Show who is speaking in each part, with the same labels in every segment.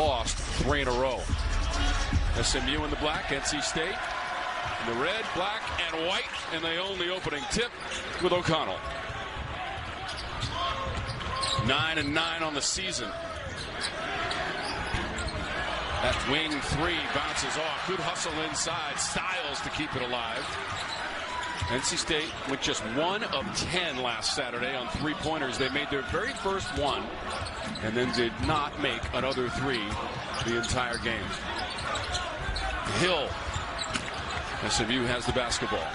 Speaker 1: lost 3 in a row. SMU in the black, NC State in the red, black, and white, and they own the opening tip with O'Connell. 9-9 on the season. That wing three bounces off. Good hustle inside. Styles to keep it alive. NC State with just 1 of 10 last Saturday on three-pointers. They made their very first one and then did not make another 3 the entire game. Hill. SMU has the basketball.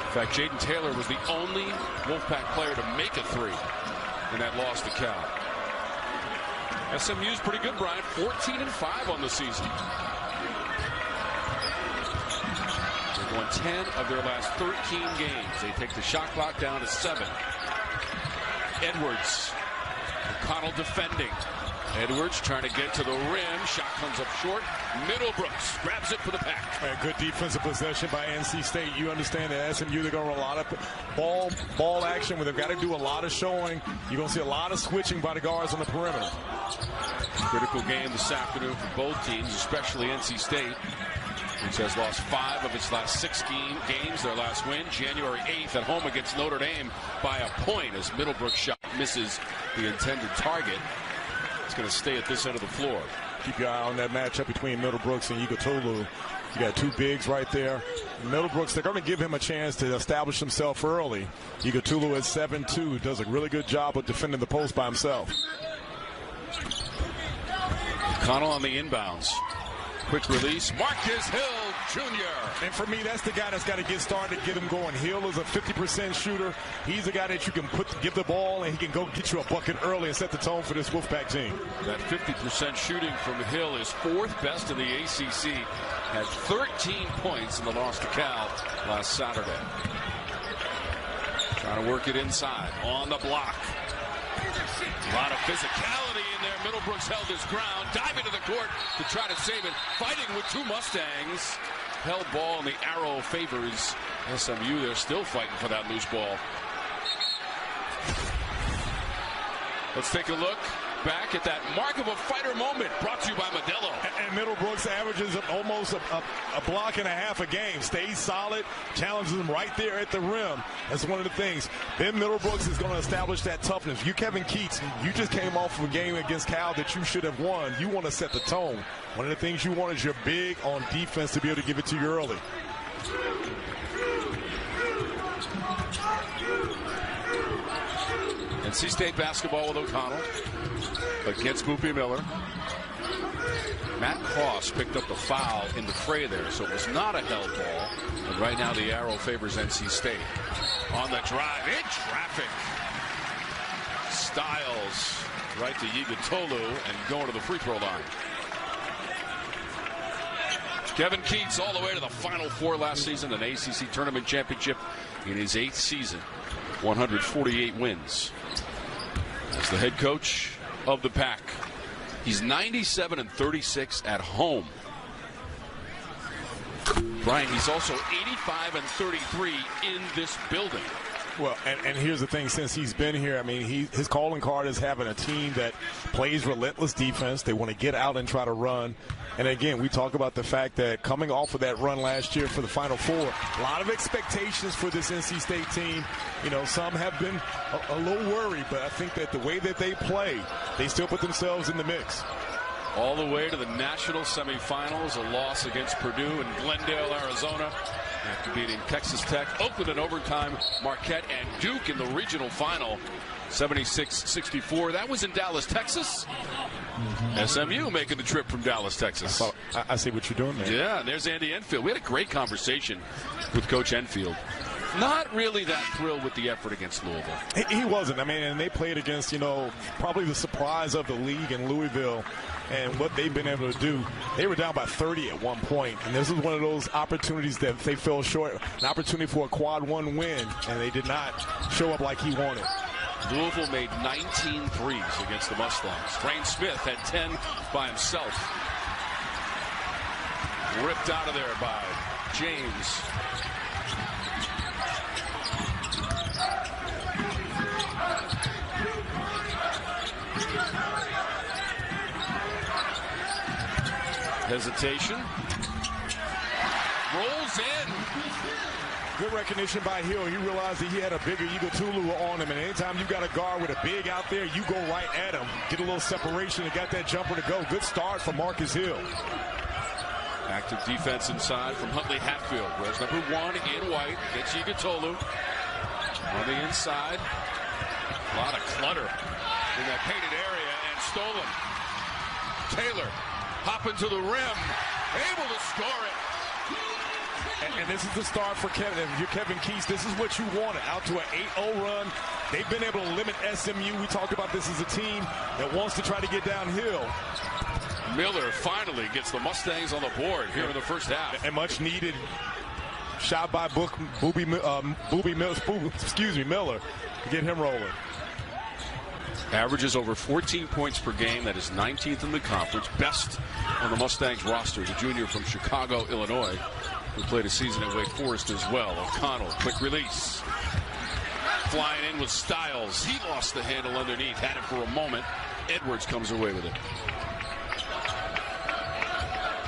Speaker 1: In fact, Jaden Taylor was the only Wolfpack player to make a 3 in that loss to Cal. SMU's pretty good, Brian. 14-5 on the season. They've won 10 of their last 13 games. They take the shot clock down to 7. Edwards. O'Connell defending. Edwards trying to get to the rim. Shot comes up short. Middlebrooks grabs it for the pack.
Speaker 2: Good defensive possession by NC State. You understand that SMU, they're going to run a lot of ball action where they've got to do a lot of showing. You're going to see a lot of switching by the guards on the perimeter.
Speaker 1: Critical game this afternoon for both teams, especially NC State, which has lost 5 of its last 6 games. Their last win, January 8th at home against Notre Dame by a point as Middlebrooks' shot misses the intended target. It's going to stay at this end of the floor.
Speaker 2: Keep your eye on that matchup between Middlebrooks and Igutolu. You got 2 bigs right there. Middlebrooks, they're going to give him a chance to establish himself early. Igutolu at 7'2", does a really good job of defending the post by himself.
Speaker 1: O'Connell on the inbounds. Quick release. Marcus Hill Jr.
Speaker 2: And for me, that's the guy that's got to get started, get him going. Hill is a 50% shooter. He's a guy that you can give the ball, and he can go get you a bucket early and set the tone for this Wolfpack team.
Speaker 1: That 50% shooting from Hill is 4th best in the ACC. Had 13 points in the loss to Cal last Saturday. Trying to work it inside. On the block. A lot of physicality in there. Middlebrooks held his ground, diving to the court to try to save it. Fighting with 2 Mustangs. Held ball, and the arrow favors SMU. They're still fighting for that loose ball. Let's take a look back at that mark of a fighter moment brought to you by Modelo.
Speaker 2: And Middlebrooks averages almost a block and a half a game. Stays solid, challenges him right there at the rim. That's one of the things. Then Middlebrooks is going to establish that toughness. You, Kevin Keats, you just came off of a game against Cal that you should have won. You want to set the tone. One of the things you want is you're big on defense to be able to give it to you early.
Speaker 1: NC State basketball with O'Connell against Boopy Miller. Matt Cross picked up the foul in the fray there, so it was not a held ball. And right now the arrow favors NC State. On the drive, in traffic. Styles right to Igutolu and going to the free throw line. Kevin Keats all the way to the Final Four last season, an ACC tournament championship in his 8th season. 148 wins. As the head coach of the Pack. He's 97-36 at home. Brian, he's also 85-33 in this building.
Speaker 2: Well, and here's the thing, since he's been here, I mean, his calling card is having a team that plays relentless defense. They want to get out and try to run. And again, we talk about the fact that coming off of that run last year for the Final Four, a lot of expectations for this NC State team. You know, some have been a little worried, but I think that the way that they play, they still put themselves in the mix.
Speaker 1: All the way to the national semifinals, a loss against Purdue in Glendale, Arizona, after beating Texas Tech, Oakland in overtime, Marquette, and Duke in the regional final, 76-64. That was in Dallas, Texas. SMU making the trip from Dallas, Texas.
Speaker 2: I see what you're doing there.
Speaker 1: Yeah, and there's Andy Enfield. We had a great conversation with Coach Enfield. Not really that thrilled with the effort against Louisville.
Speaker 2: He wasn't. I mean, and they played against, you know, probably the surprise of the league in Louisville and what they've been able to do. They were down by 30 at one point, and this was one of those opportunities that they fell short, an opportunity for a quad 1 win, and they did not show up like he wanted.
Speaker 1: Louisville made 19 threes against the Mustangs. Brain Smith had 10 by himself. Ripped out of there by James. Hesitation. Rolls in.
Speaker 2: Good recognition by Hill. He realized that he had a bigger Eagle Tulu on him, and anytime you got a guard with a big out there, you go right at him. Get a little separation and got that jumper to go. Good start for Marcus Hill.
Speaker 1: Active defense inside from Huntley Hatfield. Where's number 1 in white. Gets Igutolu on the inside. A lot of clutter in that painted area, and stolen. Taylor hopping to the rim, able to score it.
Speaker 2: And this is the start for Kevin. If you're Kevin Keys, this is what you wanted. Out to an 8-0 run. They've been able to limit SMU. We talked about this as a team that wants to try to get downhill.
Speaker 1: Miller finally gets the Mustangs on the board here in the first half.
Speaker 2: And much needed shot by Miller to get him rolling.
Speaker 1: Averages over 14 points per game. That is 19th in the conference. Best on the Mustangs roster. The junior from Chicago, Illinois, who played a season at Wake Forest as well. O'Connell, quick release. Flying in with Styles. He lost the handle underneath. Had it for a moment. Edwards comes away with it.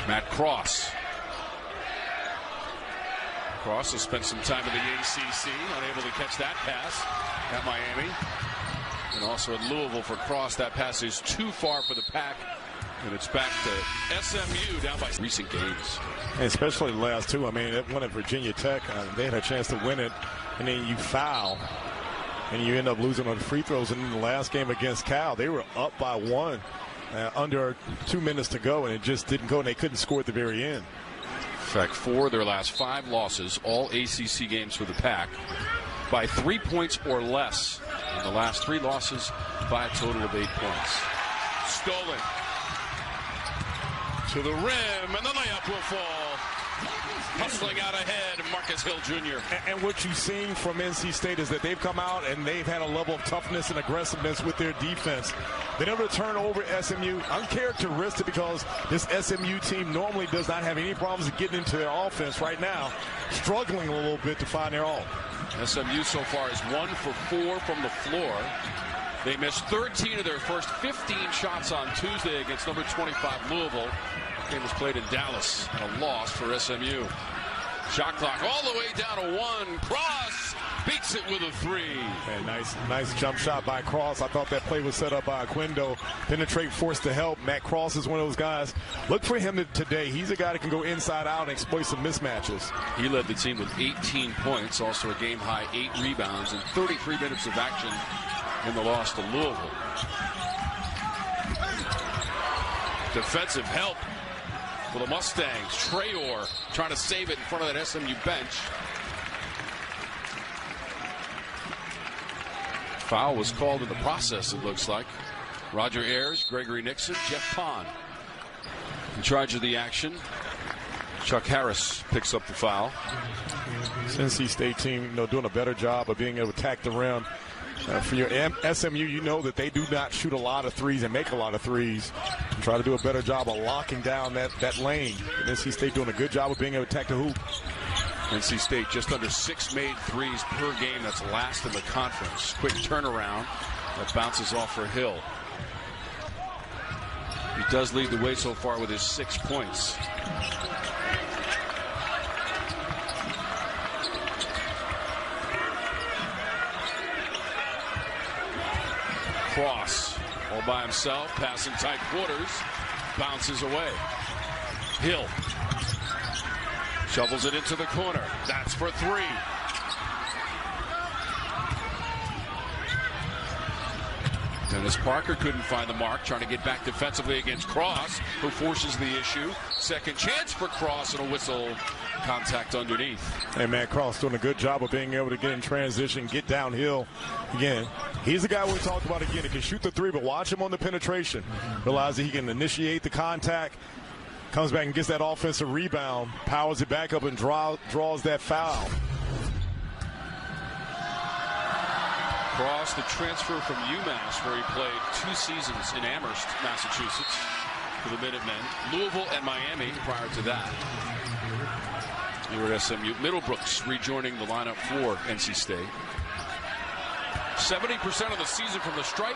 Speaker 1: Matt Cross. Cross has spent some time in the ACC. Unable to catch that pass at Miami. And also at Louisville for Cross. That pass is too far for the Pack. And it's back to SMU down by recent games.
Speaker 2: And especially the last two. I mean, that one at Virginia Tech, they had a chance to win it. And then you foul. And you end up losing on the free throws. And in the last game against Cal, they were up by 1. Under 2 minutes to go. And it just didn't go. And they couldn't score at the very end.
Speaker 1: In fact, 4 of their last 5 losses, all ACC games for the Pack, by 3 points or less. And the last 3 losses by a total of 8 points. Stolen. To the rim, and the layup will fall. Hustling out ahead, Marcus Hill Jr.
Speaker 2: And what you've seen from NC State is that they've come out and they've had a level of toughness and aggressiveness with their defense. They never turn over SMU. Uncharacteristic because this SMU team normally does not have any problems getting into their offense. Right now, struggling a little bit to find their own.
Speaker 1: SMU so far is 1 for 4 from the floor. They missed 13 of their first 15 shots on Tuesday against number 25 Louisville. The game was played in Dallas, and a loss for SMU. Shot clock all the way down to 1. Cross beats it with a 3.
Speaker 2: And nice jump shot by Cross. I thought that play was set up by Aquindo. Penetrate, forced to help. Matt Cross is one of those guys. Look for him today. He's a guy that can go inside out and exploit some mismatches.
Speaker 1: He led the team with 18 points, also a game-high 8 rebounds, and 33 minutes of action in the loss to Louisville. Defensive help for the Mustangs. Traore trying to save it in front of that SMU bench. Foul was called in the process, it looks like. Roger Ayers, Gregory Nixon, Jeff Pond in charge of the action. Chuck Harris picks up the foul.
Speaker 2: NC State team, doing a better job of being able to attack the rim. For your SMU, you know that they do not shoot a lot of threes and make a lot of threes. And try to do a better job of locking down that lane. And NC State doing a good job of being able to attack the hoop.
Speaker 1: NC State just under 6 made threes per game. That's last in the conference. Quick turnaround that bounces off for Hill. He does lead the way so far with his 6 points. Cross all by himself, passing tight quarters, bounces away. Hill shovels it into the corner. That's for 3. Dennis Parker couldn't find the mark, trying to get back defensively against Cross, who forces the issue. Second chance for Cross, and a whistle. Contact underneath.
Speaker 2: And Matt Cross doing a good job of being able to get in transition, get downhill. Again, he's the guy we talked about again. He can shoot the 3, but watch him on the penetration. Realize that he can initiate the contact, comes back and gets that offensive rebound, powers it back up and draws that foul.
Speaker 1: Cross, the transfer from UMass, where he played 2 seasons in Amherst, Massachusetts, for the Minutemen. Louisville and Miami prior to that. Here at SMU. Middlebrooks rejoining the lineup for NC State. 70% of the season from the stripe.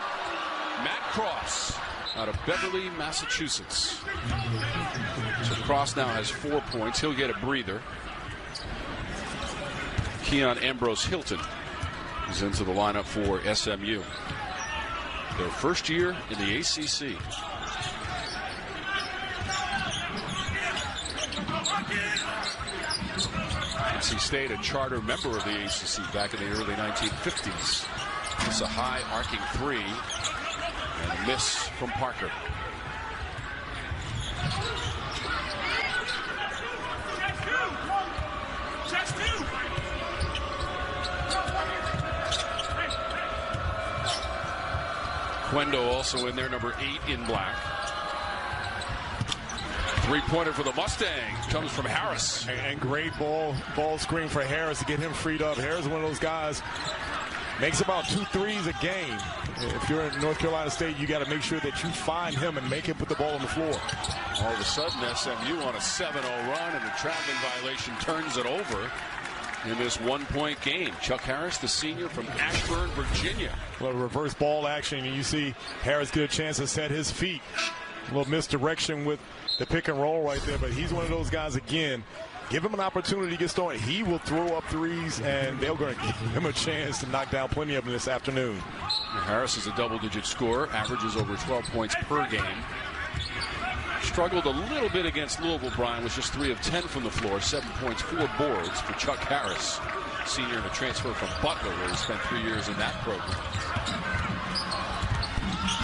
Speaker 1: Matt Cross out of Beverly, Massachusetts. So Cross now has 4 points. He'll get a breather. Keon Ambrose Hilton is into the lineup for SMU. Their first year in the ACC. NC State, a charter member of the ACC back in the early 1950s. It's a high arcing three and a miss from Parker. Quendo also in there, number 8 in black. Three-pointer for the Mustang comes from Harris.
Speaker 2: And great ball screen for Harris to get him freed up. Harris is one of those guys, makes about 2 threes a game. If you're in North Carolina State, you got to make sure that you find him and make him put the ball on the floor.
Speaker 1: All of a sudden, SMU on a 7-0 run, and a traveling violation turns it over in this 1-point game. Chuck Harris, the senior from Ashburn, Virginia.
Speaker 2: A little reverse ball action, and you see Harris get a chance to set his feet. A little misdirection with the pick and roll right there, but he's one of those guys, again, give him an opportunity to get started. He will throw up threes, and they're going to give him a chance to knock down plenty of them this afternoon.
Speaker 1: Harris is a double-digit scorer, averages over 12 points per game. Struggled a little bit against Louisville. Brian was just 3 of 10 from the floor, 7 points, 4 boards for Chuck Harris, senior and a transfer from Butler, where he spent 3 years in that program.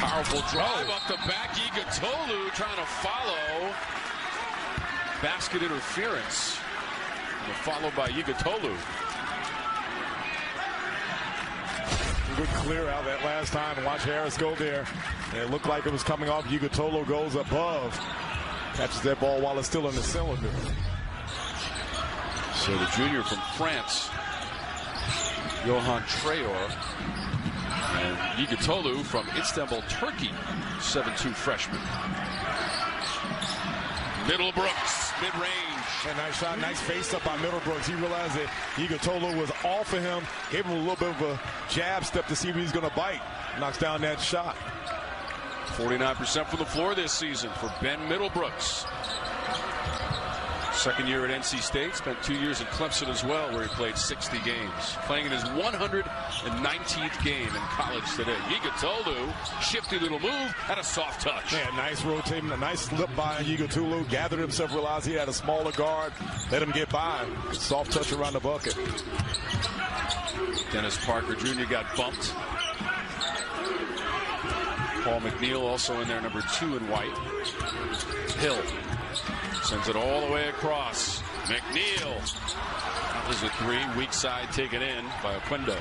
Speaker 1: Powerful drive up the back. Igutolu trying to follow. Basket interference. Followed by Igutolu.
Speaker 2: Good clear out that last time, and watch Harris go there. And it looked like it was coming off. Igutolu goes above. Catches that ball while it's still in the cylinder.
Speaker 1: So the junior from France, Johan Traor. And Igutolu from Istanbul, Turkey, 7'2" freshman. Middlebrooks, mid-range.
Speaker 2: A nice shot, nice face up by Middlebrooks. He realized that Igutolu was off of him, gave him a little bit of a jab step to see if he's going to bite. Knocks down that shot.
Speaker 1: 49% from the floor this season for Ben Middlebrooks. Second year at NC State, spent 2 years at Clemson as well, where he played 60 games. Playing in his 119th game in college today. Igutolu, shifty little move, and a soft touch.
Speaker 2: Yeah, nice rotating, a nice slip by Igutolu. Gathered himself, realized he had a smaller guard. Let him get by. Soft touch around the bucket.
Speaker 1: Dennis Parker Jr. got bumped. Paul McNeil also in there, number 2 in white. Hill sends it all the way across. McNeil. That was a 3. Weak side taken in by Quendo.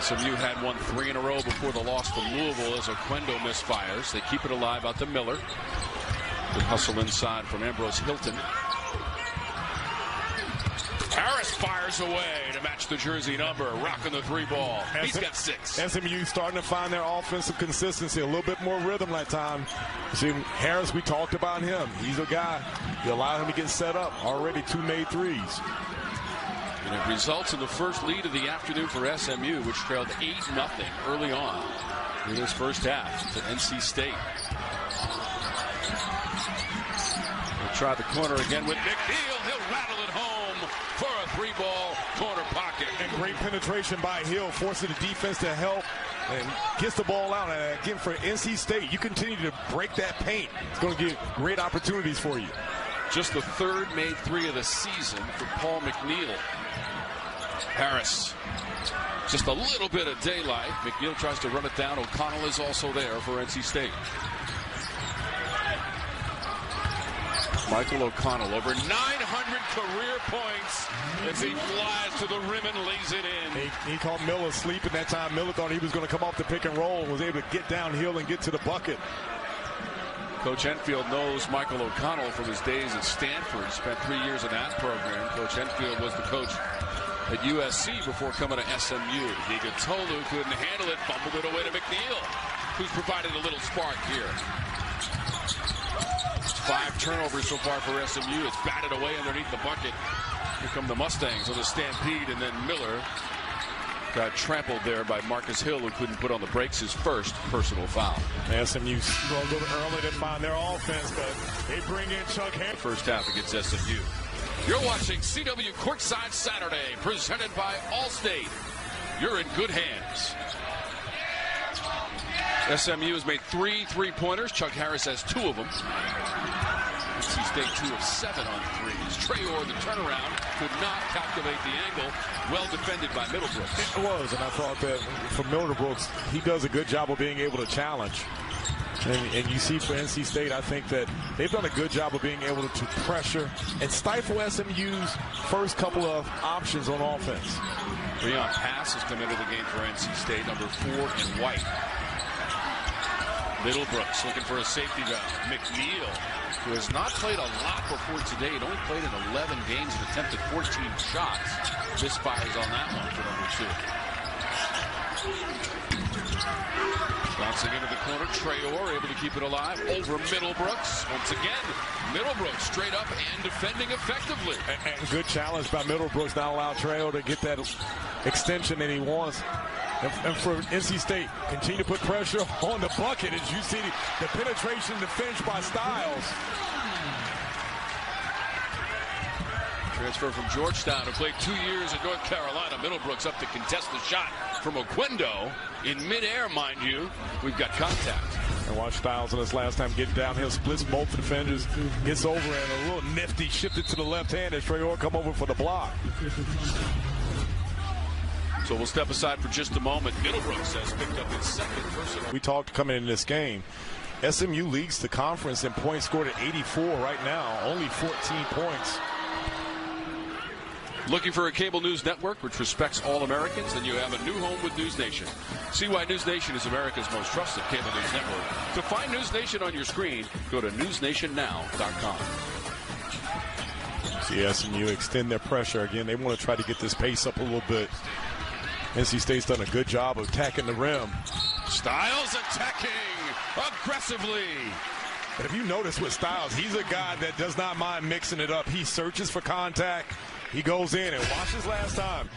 Speaker 1: SMU had won 3 in a row before the loss to Louisville as Quendo misfires. They keep it alive out to Miller. Good hustle inside from Ambrose Hilton. Harris fires away to match the jersey number, rocking the 3 ball. He's got 6.
Speaker 2: SMU starting to find their offensive consistency, a little bit more rhythm that time. See, Harris, we talked about him. He's a guy. You allow him to get set up. Already 2 made threes.
Speaker 1: And it results in the first lead of the afternoon for SMU, which trailed 8-0 early on in this first half to NC State. We'll try the corner again with McNeil. He'll rattle it home for a 3-ball corner pocket.
Speaker 2: And great penetration by Hill, forcing the defense to help and gets the ball out. And again, for NC State, you continue to break that paint. It's going to give great opportunities for you.
Speaker 1: Just the 3rd made 3 of the season for Paul McNeil. Harris, just a little bit of daylight. McNeil tries to run it down. O'Connell is also there for NC State. Michael O'Connell, over 900 career points as he flies to the rim and lays it in.
Speaker 2: He caught Miller sleeping that time. Miller thought he was going to come off the pick and roll and was able to get downhill and get to the bucket.
Speaker 1: Coach Enfield knows Michael O'Connell from his days at Stanford. He spent 3 years in that program. Coach Enfield was the coach at USC before coming to SMU. Igutolu couldn't handle it, fumbled it away to McNeil, who's provided a little spark here. 5 turnovers so far for SMU. It's batted away underneath the bucket. Here come the Mustangs on the stampede, and then Miller got trampled there by Marcus Hill, who couldn't put on the brakes. His first personal foul.
Speaker 2: SMU a little early to find their offense, but they bring in Chuck Harris.
Speaker 1: First half against SMU. You're watching CW Courtside Saturday, presented by Allstate. You're in good hands. SMU has made 3 3-pointers. Chuck Harris has 2 of them. NC State 2 of 7 on threes. Traore, the turnaround, could not calculate the angle. Well defended by Middlebrooks.
Speaker 2: It was, and I thought that for Middlebrooks, he does a good job of being able to challenge. And you see for NC State, I think that they've done a good job of being able to pressure and stifle SMU's first couple of options on offense.
Speaker 1: Breon Pass has come into the game for NC State, number 4 in white. Middlebrooks looking for a safety valve. McNeil, who has not played a lot before today. He'd only played in 11 games and attempted 14 shots. Misfires on that one for number 2. Bouncing into the corner. Traore able to keep it alive. Over Middlebrooks. Once again, Middlebrooks straight up and defending effectively.
Speaker 2: And good challenge by Middlebrooks. Not allow Traore to get that extension that he wants. And for NC State, continue to put pressure on the bucket as you see the penetration, the finish by Styles.
Speaker 1: Transfer from Georgetown, who played 2 years at North Carolina. Middlebrooks up to contest the shot from Oquendo. In midair, mind you. We've got contact.
Speaker 2: And watch Styles on this last time get downhill, splits both defenders, gets over and a little nifty shifted to the left hand as Traore come over for the block.
Speaker 1: So we'll step aside for just a moment. Middlebrooks has picked up his second personal.
Speaker 2: We talked coming into this game. SMU leads the conference in points scored at 84 right now, only 14 points.
Speaker 1: Looking for a cable news network which respects all Americans? Then you have a new home with News Nation. See why News Nation is America's most trusted cable news network. To find News Nation on your screen, go to newsnationnow.com.
Speaker 2: See SMU extend their pressure again. They want to try to get this pace up a little bit. NC State's done a good job of attacking the rim.
Speaker 1: Styles attacking aggressively.
Speaker 2: But if you notice with Styles, he's a guy that does not mind mixing it up. He searches for contact. He goes in and watches last time.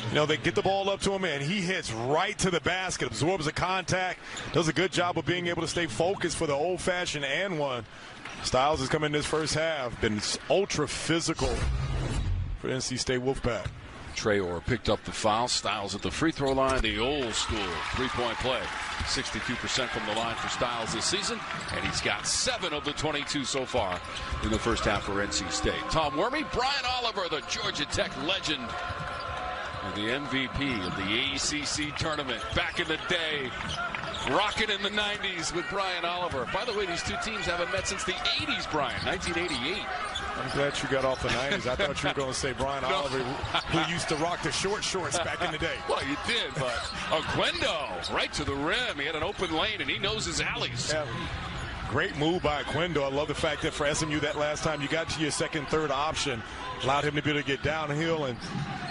Speaker 2: You know, they get the ball up to him and he hits right to the basket, absorbs the contact, does a good job of being able to stay focused for the old-fashioned and one. Styles has come in this first half, been ultra physical for NC State Wolfpack.
Speaker 1: Traore picked up the foul. Styles at the free throw line. The old school three-point play. 62% from the line for Styles this season. And he's got 7 of the 22 so far in the first half for NC State. Tom Wormy, Brian Oliver, the Georgia Tech legend, and the MVP of the ACC tournament back in the day. Rocking in the 90s with Brian Oliver. By the way, these two teams haven't met since the 80s, Brian, 1988.
Speaker 2: I'm glad you got off the 90s. I thought you were going to say Brian Oliver, who used to rock the short shorts back in the day.
Speaker 1: Well, you did, but Oquendo right to the rim. He had an open lane, and he knows his alleys.
Speaker 2: Yeah. Great move by Oquendo. I love the fact that for SMU that last time you got to your second, third option, allowed him to be able to get downhill and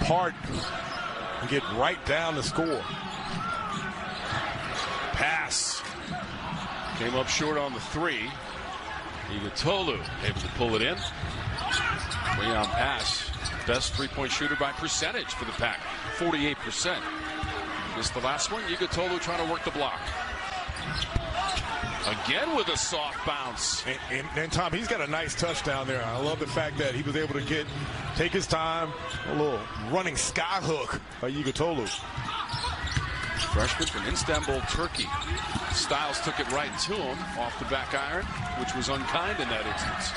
Speaker 2: part and get right down to score.
Speaker 1: Pass. Came up short on the 3. Igutolu able to pull it in. Breon Pass, best three-point shooter by percentage for the Pack, 48%. Missed the last one. Igutolu trying to work the block. Again with a soft bounce.
Speaker 2: And Tom, he's got a nice touchdown there. I love the fact that he was able to take his time. A little running sky hook by Igutolu.
Speaker 1: Freshman from Istanbul, Turkey. Styles took it right to him off the back iron, which was unkind in that instance.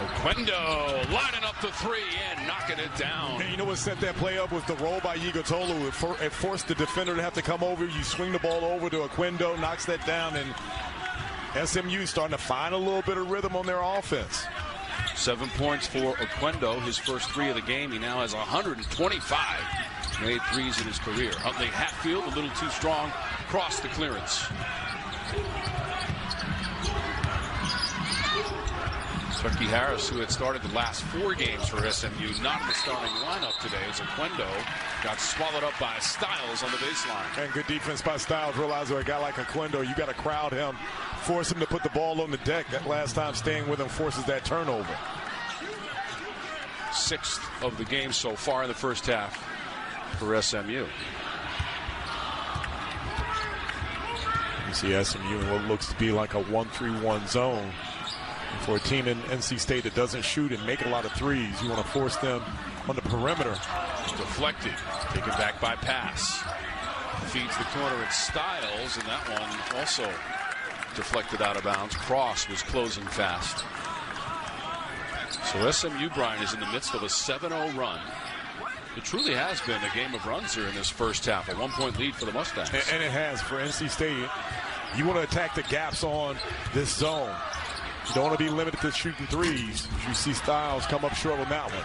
Speaker 1: Oquendo lining up the 3 and knocking it down.
Speaker 2: And you know what set that play up was the roll by Igutolu. It forced the defender to have to come over. You swing the ball over to Oquendo, knocks that down, and SMU starting to find a little bit of rhythm on their offense.
Speaker 1: 7 points for Oquendo, his first 3 of the game. He now has 125 made threes in his career. Huntley Hatfield, a little too strong, crossed the clearance. Chucky Harris, who had started the last 4 games for SMU, not in the starting lineup today, as Oquendo got swallowed up by Styles on the baseline.
Speaker 2: And good defense by Styles. Realize with a guy like Oquendo, you got to crowd him force him to put the ball on the deck. That last time staying with him forces that turnover.
Speaker 1: 6th of the game so far in the first half for SMU.
Speaker 2: You see SMU in what looks to be like a 1-3-1 zone. For a team in NC State that doesn't shoot and make a lot of threes, you want to force them on the perimeter.
Speaker 1: Deflected, taken back by pass. Feeds the corner at Styles, and that one also deflected out of bounds. Cross was closing fast. So SMU, Brian, is in the midst of a 7-0 run. It truly has been a game of runs here in this first half. A 1-point lead for the Mustangs.
Speaker 2: And it has for NC State. You want to attack the gaps on this zone. You don't want to be limited to shooting threes. You see Styles come up short on that one.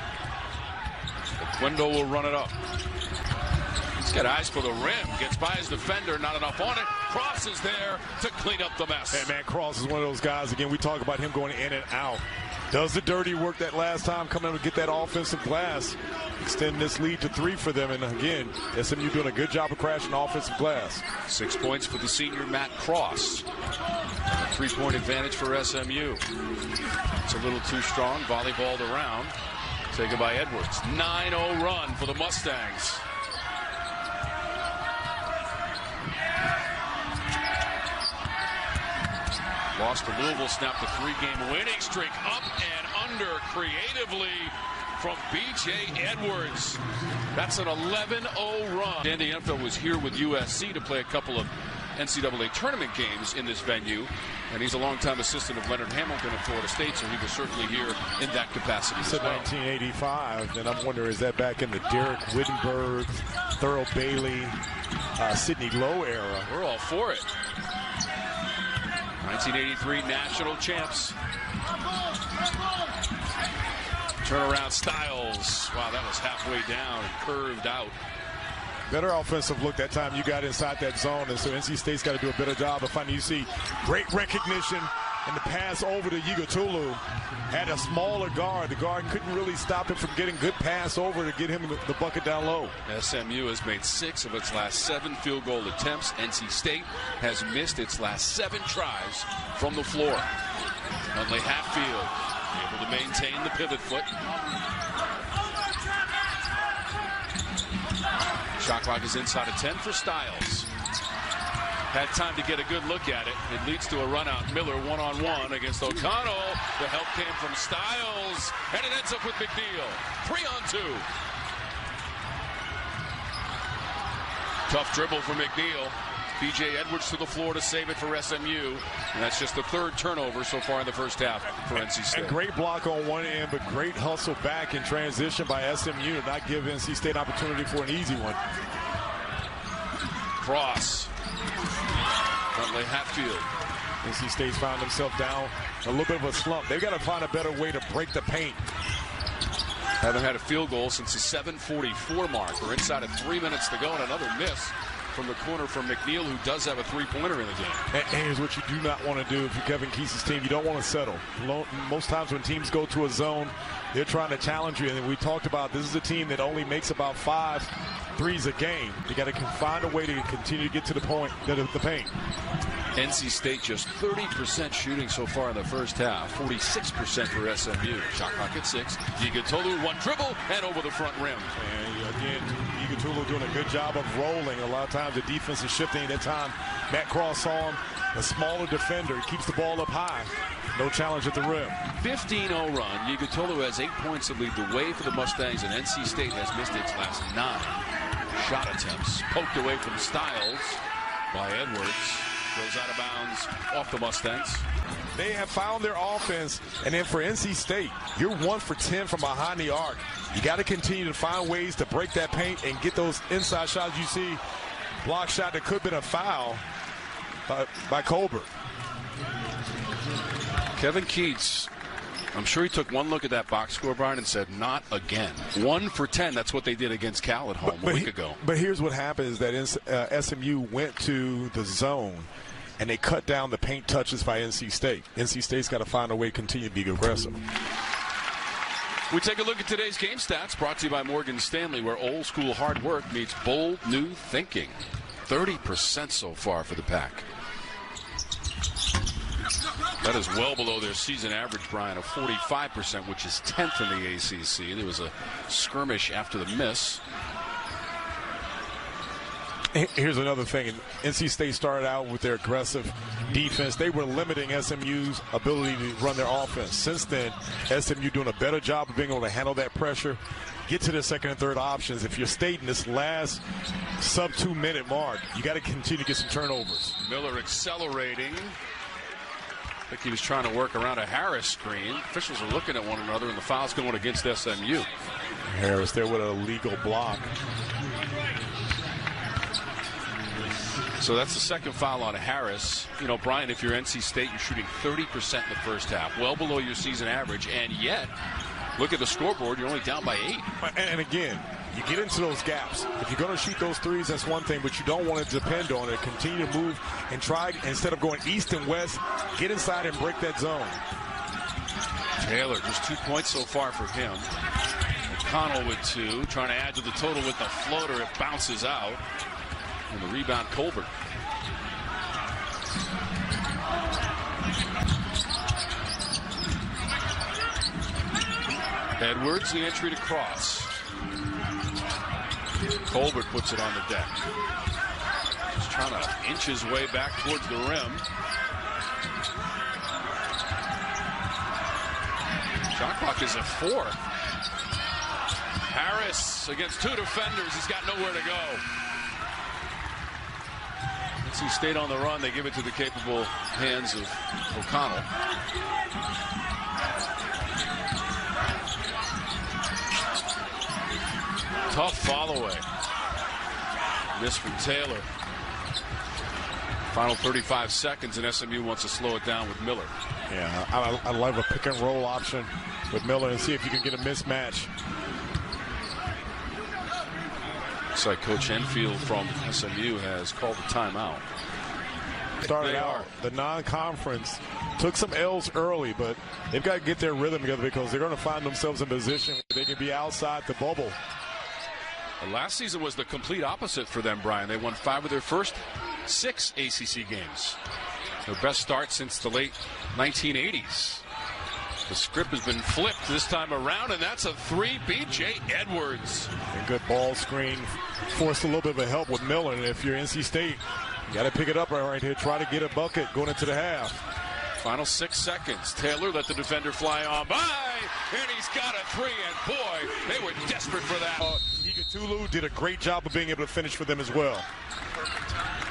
Speaker 1: Quindle will run it up. He's got eyes for the rim. Gets by his defender. Not enough on it. Cross is there to clean up the mess.
Speaker 2: And man, Cross is one of those guys. Again, we talk about him going in and out. Does the dirty work that last time, coming up to get that offensive glass. Extend this lead to 3 for them. And again, SMU doing a good job of crashing offensive glass.
Speaker 1: 6 points for the senior Matt Cross. A 3-point advantage for SMU. It's a little too strong. Volleyballed around. Taken by Edwards. 9-0 run for the Mustangs. Lost to Louisville, snapped a 3-game winning streak up and under creatively from B.J. Edwards. That's an 11-0 run. Andy Enfield was here with USC to play a couple of NCAA tournament games in this venue, and he's a longtime assistant of Leonard Hamilton at Florida State, so he was certainly here in that capacity.
Speaker 2: It's 1985, and I'm wondering, is that back in the Derek Wittenberg, Thurl Bailey, Sidney Lowe era?
Speaker 1: We're all for it. 1983 national champs. Turnaround Styles. Wow, that was halfway down and curved out.
Speaker 2: Better offensive look that time you got inside that zone, and so NC State's got to do a better job of finding. You see great recognition and the pass over to Yigatulu. Had a smaller guard. The guard couldn't really stop him from getting good pass over to get him the bucket down low.
Speaker 1: SMU has made 6 of its last 7 field goal attempts. NC State has missed its last 7 tries from the floor. Huntley Hatfield able to maintain the pivot foot. Shot clock is inside of 10 for Styles. Had time to get a good look at it. It leads to a run out. Miller one-on-one against O'Connell. The help came from Styles, and it ends up with McNeil. 3-on-2. Tough dribble for McNeil. B.J. Edwards to the floor to save it for SMU. And that's just the 3rd turnover so far in the first half for NC State.
Speaker 2: And great block on one end, but great hustle back in transition by SMU to not give NC State an opportunity for an easy one.
Speaker 1: Cross. Huntley Hatfield.
Speaker 2: NC State's found themselves down a little bit of a slump. They've got to find a better way to break the paint.
Speaker 1: Haven't had a field goal since the 7:44 mark. We're inside of 3 minutes to go, and another miss from the corner from McNeil, who does have a 3-pointer in the game.
Speaker 2: And here's what you do not want to do if you're Kevin Keese's team. You don't want to settle. Most times when teams go to a zone, they're trying to challenge you. And we talked about this is a team that only makes about 5 threes a game. You got to find a way to continue to get to the point, the paint.
Speaker 1: NC State just 30% shooting so far in the first half, 46% for SMU. Shot clock at 6. Yigatolu, one dribble and over the front rim.
Speaker 2: And again, Yigatolu doing a good job of rolling. A lot of times the defense is shifting. That time, Matt Cross saw him, a smaller defender. He keeps the ball up high. No challenge at the rim.
Speaker 1: 15-0 run. Yigatolu has 8 points to lead the way for the Mustangs, and NC State has missed its last 9 shot attempts. Poked away from Styles by Edwards. Goes out of bounds off the Mustangs.
Speaker 2: They have found their offense, and then for NC State, you're 1 for 10 from behind the arc. You got to continue to find ways to break that paint and get those inside shots. You see, block shot that could have been a foul by Colbert.
Speaker 1: Kevin Keats, I'm sure he took one look at that box score, Brian, and said, not again. 1 for 10, that's what they did against Cal at home a week ago.
Speaker 2: But here's what happens, that SMU went to the zone, and they cut down the paint touches by NC State. NC State's got to find a way to continue to be aggressive.
Speaker 1: We take a look at today's game stats, brought to you by Morgan Stanley, where old school hard work meets bold new thinking. 30% so far for the Pack. That is well below their season average, Brian, of 45%, which is 10th in the ACC. There was a skirmish after the miss.
Speaker 2: Here's another thing. NC State started out with their aggressive defense. They were limiting SMU's ability to run their offense. Since then, SMU doing a better job of being able to handle that pressure, get to their second and third options. If you're State in this last sub 2-minute mark, you got to continue to get some turnovers.
Speaker 1: Miller accelerating. I think he was trying to work around a Harris screen. Officials are looking at one another, and the foul's going against SMU.
Speaker 2: Harris there with a legal block.
Speaker 1: So that's the second foul on Harris. You know, Brian, if you're NC State, you're shooting 30% in the first half, well below your season average, and yet, look at the scoreboard, you're only down by 8.
Speaker 2: And again, you get into those gaps. If you're going to shoot those threes, that's one thing, but you don't want to depend on it. Continue to move and try, instead of going east and west, get inside and break that zone.
Speaker 1: Taylor, just 2 points so far for him. O'Connell with 2, trying to add to the total with the floater. It bounces out. And the rebound, Colbert. Edwards, the entry to cross. Colbert puts it on the deck. Just trying to inch his way back towards the rim. Shot clock is at 4. Harris against 2 defenders. He's got nowhere to go. NC State on the run. They give it to the capable hands of O'Connell. Tough follow away. Miss from Taylor. Final 35 seconds, and SMU wants to slow it down with Miller.
Speaker 2: Yeah, I love a pick and roll option with Miller and see if you can get a mismatch. Looks
Speaker 1: like Coach Enfield from SMU has called a timeout.
Speaker 2: Started out the non-conference, took some L's early, but they've got to get their rhythm together because they're going to find themselves in position where they can be outside the bubble.
Speaker 1: Last season was the complete opposite for them, Brian. They won 5 of their first 6 ACC games. Their best start since the late 1980s. The script has been flipped this time around, and that's a 3. B.J. Edwards.
Speaker 2: A good ball screen. Forced a little bit of a help with Miller, and if you're NC State, you got to pick it up right here. Try to get a bucket going into the half.
Speaker 1: Final 6 seconds. Taylor let the defender fly on by, and he's got a 3, and boy, they were desperate for that.
Speaker 2: Tulu did a great job of being able to finish for them as well.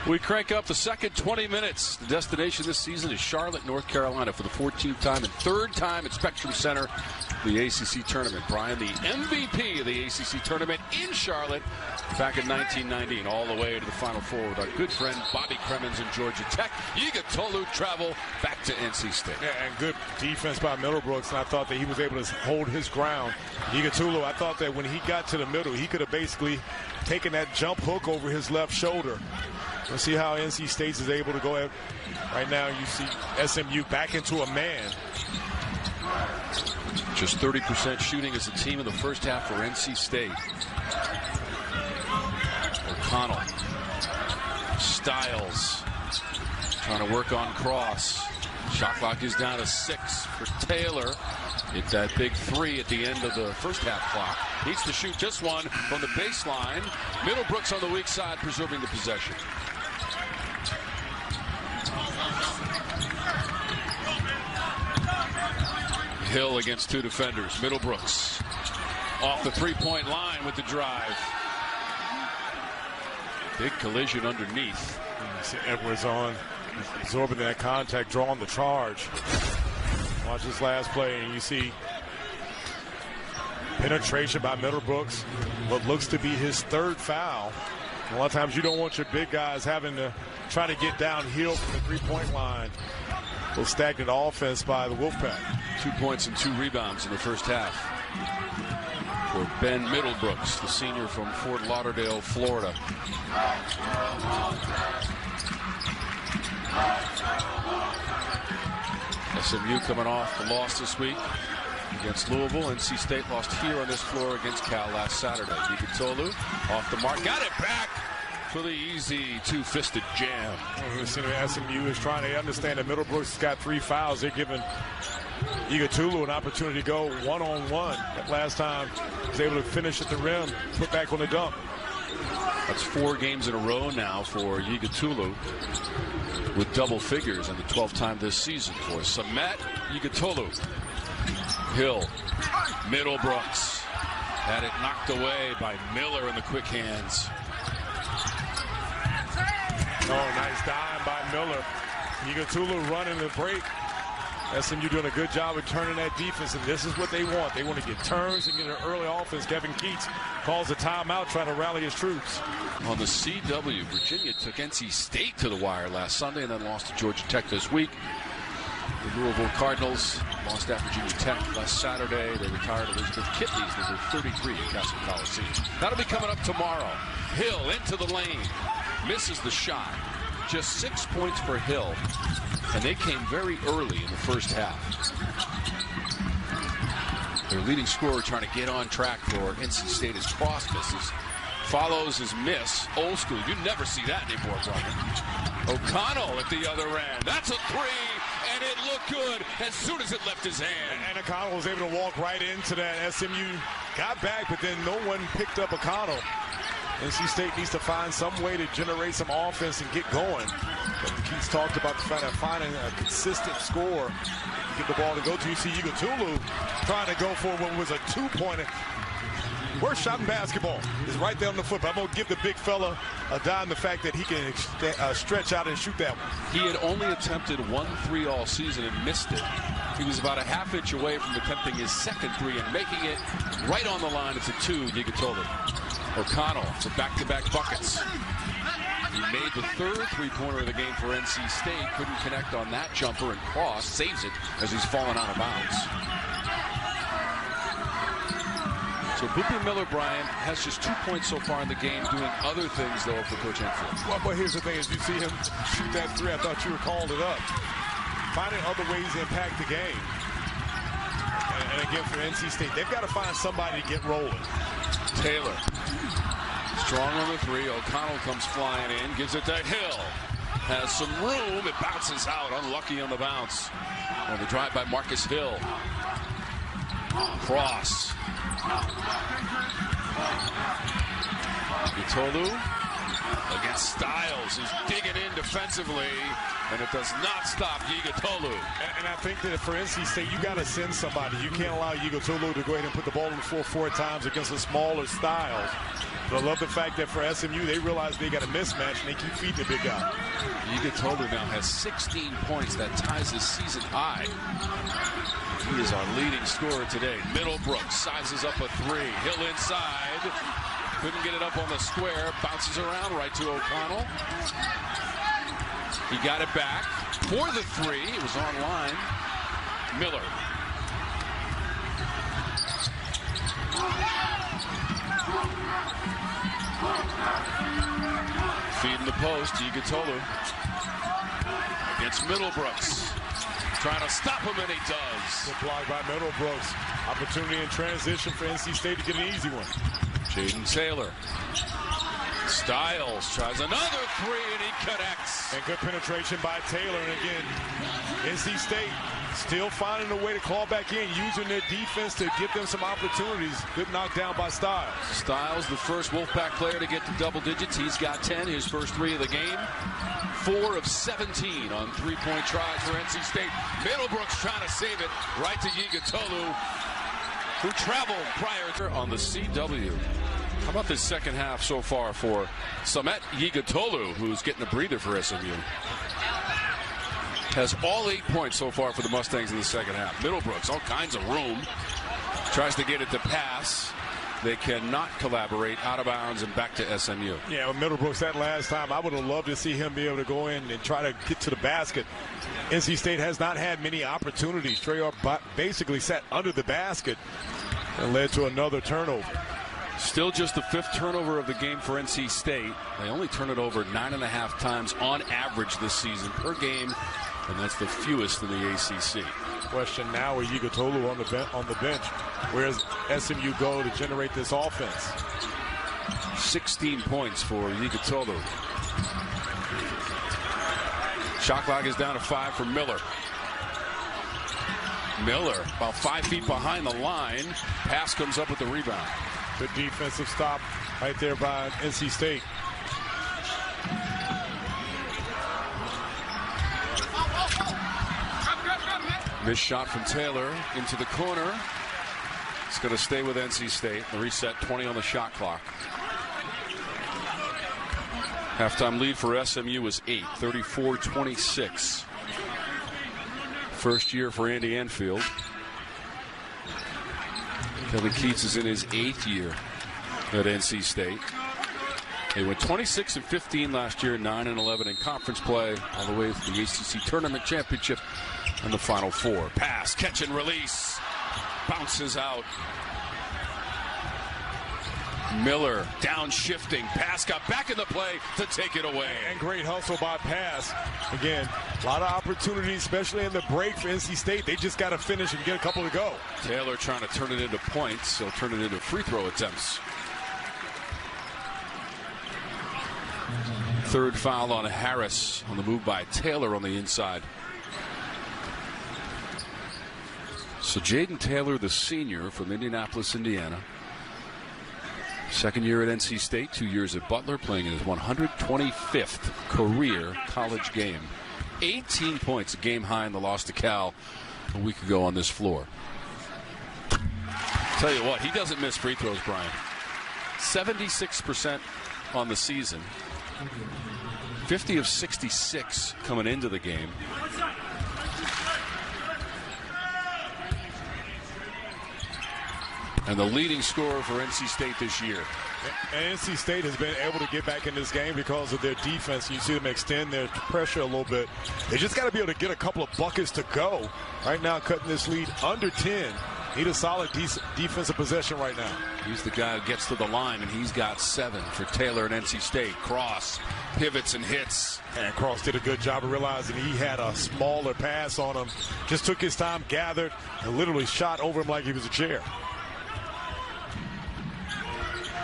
Speaker 1: We crank up the second 20 minutes. The destination this season is Charlotte, North Carolina for the 14th time and 3rd time at Spectrum Center, the ACC tournament. Brian, the MVP of the ACC tournament in Charlotte back in 1990 and all the way to the Final Four with our good friend Bobby Cremins and Georgia Tech. Yiga Tolu travel back to NC State.
Speaker 2: Yeah, and good defense by Middlebrooks, and I thought that he was able to hold his ground. Yiga Tolu, I thought that when he got to the middle, he could have basically taken that jump hook over his left shoulder. Let's see how NC State is able to go ahead. Right now, you see SMU back into a man.
Speaker 1: Just 30% shooting as a team in the first half for NC State. O'Connell. Styles. Trying to work on cross. Shot clock is down to 6 for Taylor. Hit that big 3 at the end of the first half clock. Needs to shoot just one from the baseline. Middlebrooks on the weak side, preserving the possession. Hill against 2 defenders. Middlebrooks off the 3-point line with the drive. Big collision underneath.
Speaker 2: See Edwards on, absorbing that contact, drawing the charge. Watch this last play, and you see penetration by Middlebrooks. What looks to be his 3rd foul. A lot of times you don't want your big guys having to try to get downhill from the 3-point line. A little stagnant offense by the Wolfpack.
Speaker 1: 2 points and 2 rebounds in the first half for Ben Middlebrooks, the senior from Fort Lauderdale, Florida. SMU coming off the loss this week against Louisville. NC State lost here on this floor against Cal last Saturday. Yiga Tolu off the mark, got it back. for the easy two-fisted jam.
Speaker 2: SMU is trying to understand that Middlebrooks has got 3 fouls. They're giving Igatulu an opportunity to go one-on-one. That last time he was able to finish at the rim, put back on the dunk.
Speaker 1: That's 4 games in a row now for Igatulu, with double figures, and the 12th time this season for Samet Igatulu. Hill, Middlebrooks had it knocked away by Miller in the quick hands.
Speaker 2: Oh, nice dime by Miller. Igatulu running the break. SMU doing a good job of turning that defense, and this is what they want. They want to get turns and get an early offense. Kevin Keats calls a timeout trying to rally his troops.
Speaker 1: On the CW, Virginia took NC State to the wire last Sunday and then lost to Georgia Tech this week. The Louisville Cardinals lost at Virginia Tech last Saturday. They retired Elizabeth Kittley's number 33 at Castle Coliseum. That'll be coming up tomorrow. Hill into the lane. Misses the shot. Just 6 points for Hill. And they came very early in the first half. Their leading scorer trying to get on track for NC State as Cross misses. Follows his miss. Old school. You never see that anymore, brother. O'Connell at the other end. That's a 3, and it looked good as soon as it left his hand.
Speaker 2: And O'Connell was able to walk right into that. SMU got back, but then no one picked up O'Connell. NC State needs to find some way to generate some offense and get going. Keats talked about the fact that finding a consistent score, get the ball to go to. You see Igatulu trying to go for what was a 2-pointer. Worst shot in basketball is right there on the foot. I'm going to give the big fella a dime the fact that he can stretch out and shoot that one.
Speaker 1: He had only attempted 1 3 all season and missed it. He was about a ½ inch away from attempting his second 3 and making it right on the line. It's a 2, Igatulu. O'Connell for back-to-back buckets. He made the 3rd 3-pointer of the game for NC State. Couldn't connect on that jumper, and Cross saves it as he's fallen out of bounds. So Booker Miller, Brian, has just 2 points so far in the game, doing other things, though, for Coach Enfield.
Speaker 2: Well, but here's the thing. As you see him shoot that 3, I thought you were calling it up. Finding other ways to impact the game. And again, for NC State, they've got to find somebody to get rolling.
Speaker 1: Taylor, strong on the 3. O'Connell comes flying in, gives it to Hill. Has some room, it bounces out, unlucky on the bounce. On the drive by Marcus Hill. Cross. Igatulu against Styles, who's digging in defensively, and it does not stop Igatulu.
Speaker 2: And I think that for NC State, you got to send somebody. You can't allow Igatulu to go ahead and put the ball on the floor 4 times against the smaller Styles. But I love the fact that for SMU, they realize they got a mismatch, and they keep feeding the big guy.
Speaker 1: Igatulu now has 16 points. That ties his season high. He is our leading scorer today. Middlebrooks sizes up a 3. Hill inside. Couldn't get it up on the square. Bounces around right to O'Connell. He got it back for the 3. It was online. Miller. Feeding the post. Igatulu against Middlebrooks. Trying to stop him, and he does.
Speaker 2: Good block by Middlebrooks. Opportunity in transition for NC State to get an easy one.
Speaker 1: Jaden Taylor. Styles tries another 3, and he connects.
Speaker 2: And good penetration by Taylor. And again, NC State still finding a way to claw back in, using their defense to give them some opportunities. Good knockdown by Styles.
Speaker 1: Styles, the first Wolfpack player to get to double digits. He's got 10, his first 3 of the game. 4 of 17 on 3-point tries for NC State. Middlebrooks trying to save it right to Igatulu, who traveled prior on the CW. How about this second half so far for Samet Igatulu, who's getting a breather for SMU? Has all 8 points so far for the Mustangs in the second half. Middlebrooks, all kinds of room. Tries to get it to pass. They cannot collaborate, out of bounds and back to SMU.
Speaker 2: Yeah, with Middlebrooks that last time, I would have loved to see him be able to go in and try to get to the basket. NC State has not had many opportunities. Treyarch basically sat under the basket and led to another turnover.
Speaker 1: Still just the 5th turnover of the game for NC State. They only turn it over 9.5 times on average this season per game, and that's the fewest in the ACC.
Speaker 2: Question now with Igatulu on the bench. Where does SMU go to generate this offense?
Speaker 1: 16 points for Yikatolo. Shot clock is down to 5 for Miller. Miller about 5 feet behind the line. Pass comes up with the rebound.
Speaker 2: Good defensive stop right there by NC State.
Speaker 1: Missed shot from Taylor into the corner. It's going to stay with NC State. The reset, 20 on the shot clock. Halftime lead for SMU is 8, 34-26. First year for Andy Enfield. Kevin Keats is in his 8th year at NC State. They went 26-15 last year, 9-11 in conference play, all the way to the ACC Tournament Championship and the Final Four. Pass, catch and release. Bounces out. Miller down shifting. Pass got back in the play to take it away.
Speaker 2: And great hustle by Pass. Again, a lot of opportunities, especially in the break for NC State. They just got to finish and get a couple to go.
Speaker 1: Taylor trying to turn it into points. He'll turn it into free throw attempts. Third foul on Harris on the move by Taylor on the inside. So Jaden Taylor, the senior from Indianapolis, Indiana. Second year at NC State, 2 years at Butler, playing in his 125th career college game. 18 points, a game high in the loss to Cal a week ago on this floor. Tell you what, he doesn't miss free throws, Brian. 76% on the season. 50 of 66 coming into the game. And the leading scorer for NC State this year.
Speaker 2: And NC State has been able to get back in this game because of their defense. You see them extend their pressure a little bit. They just got to be able to get a couple of buckets to go. Right now, cutting this lead under 10. Need a solid defensive possession right now.
Speaker 1: He's the guy who gets to the line, and he's got 7 for Taylor and NC State. Cross, pivots, and hits.
Speaker 2: And Cross did a good job of realizing he had a smaller pass on him. Just took his time, gathered, and literally shot over him like he was a chair.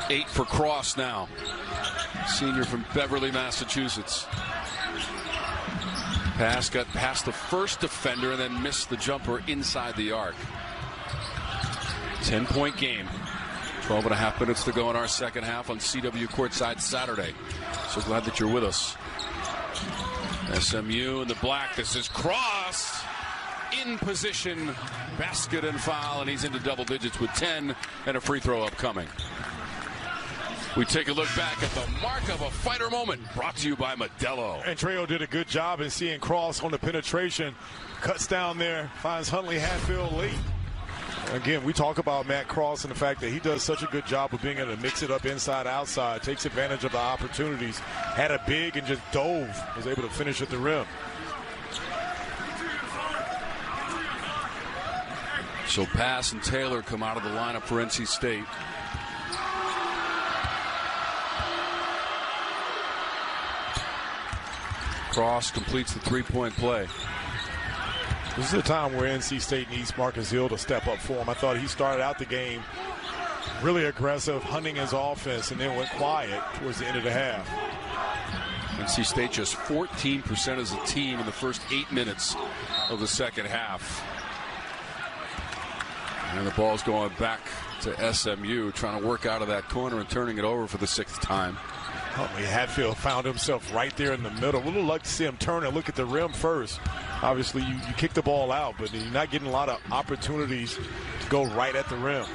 Speaker 1: 8 for Cross now. Senior from Beverly, Massachusetts. Pass got past the first defender and then missed the jumper inside the arc. 10-point game. 12.5 minutes to go in our second half on CW Courtside Saturday. So glad that you're with us. SMU in the black. This is Cross. In position. Basket and foul. And he's into double digits with 10 and a free throw upcoming. We take a look back at the mark of a fighter moment, brought to you by Modelo.
Speaker 2: And Trejo did a good job in seeing Cross on the penetration. Cuts down there, finds Huntley Hatfield late. Again, we talk about Matt Cross and the fact that he does such a good job of being able to mix it up inside, outside, takes advantage of the opportunities. Had a big and just dove, was able to finish at the rim.
Speaker 1: So Pass and Taylor come out of the lineup for NC State. Cross completes the three-point play.
Speaker 2: This is a time where NC State needs Marcus Hill to step up for him. I thought he started out the game really aggressive, hunting his offense, and then went quiet towards the end of the half.
Speaker 1: NC State just 14% as a team in the first 8 minutes of the second half. And the ball's going back to SMU, trying to work out of that corner and turning it over for the 6th time.
Speaker 2: Huntley Hatfield found himself right there in the middle. A little luck to see him turn and look at the rim first. Obviously, you kick the ball out, but you're not getting a lot of opportunities to go right at the rim.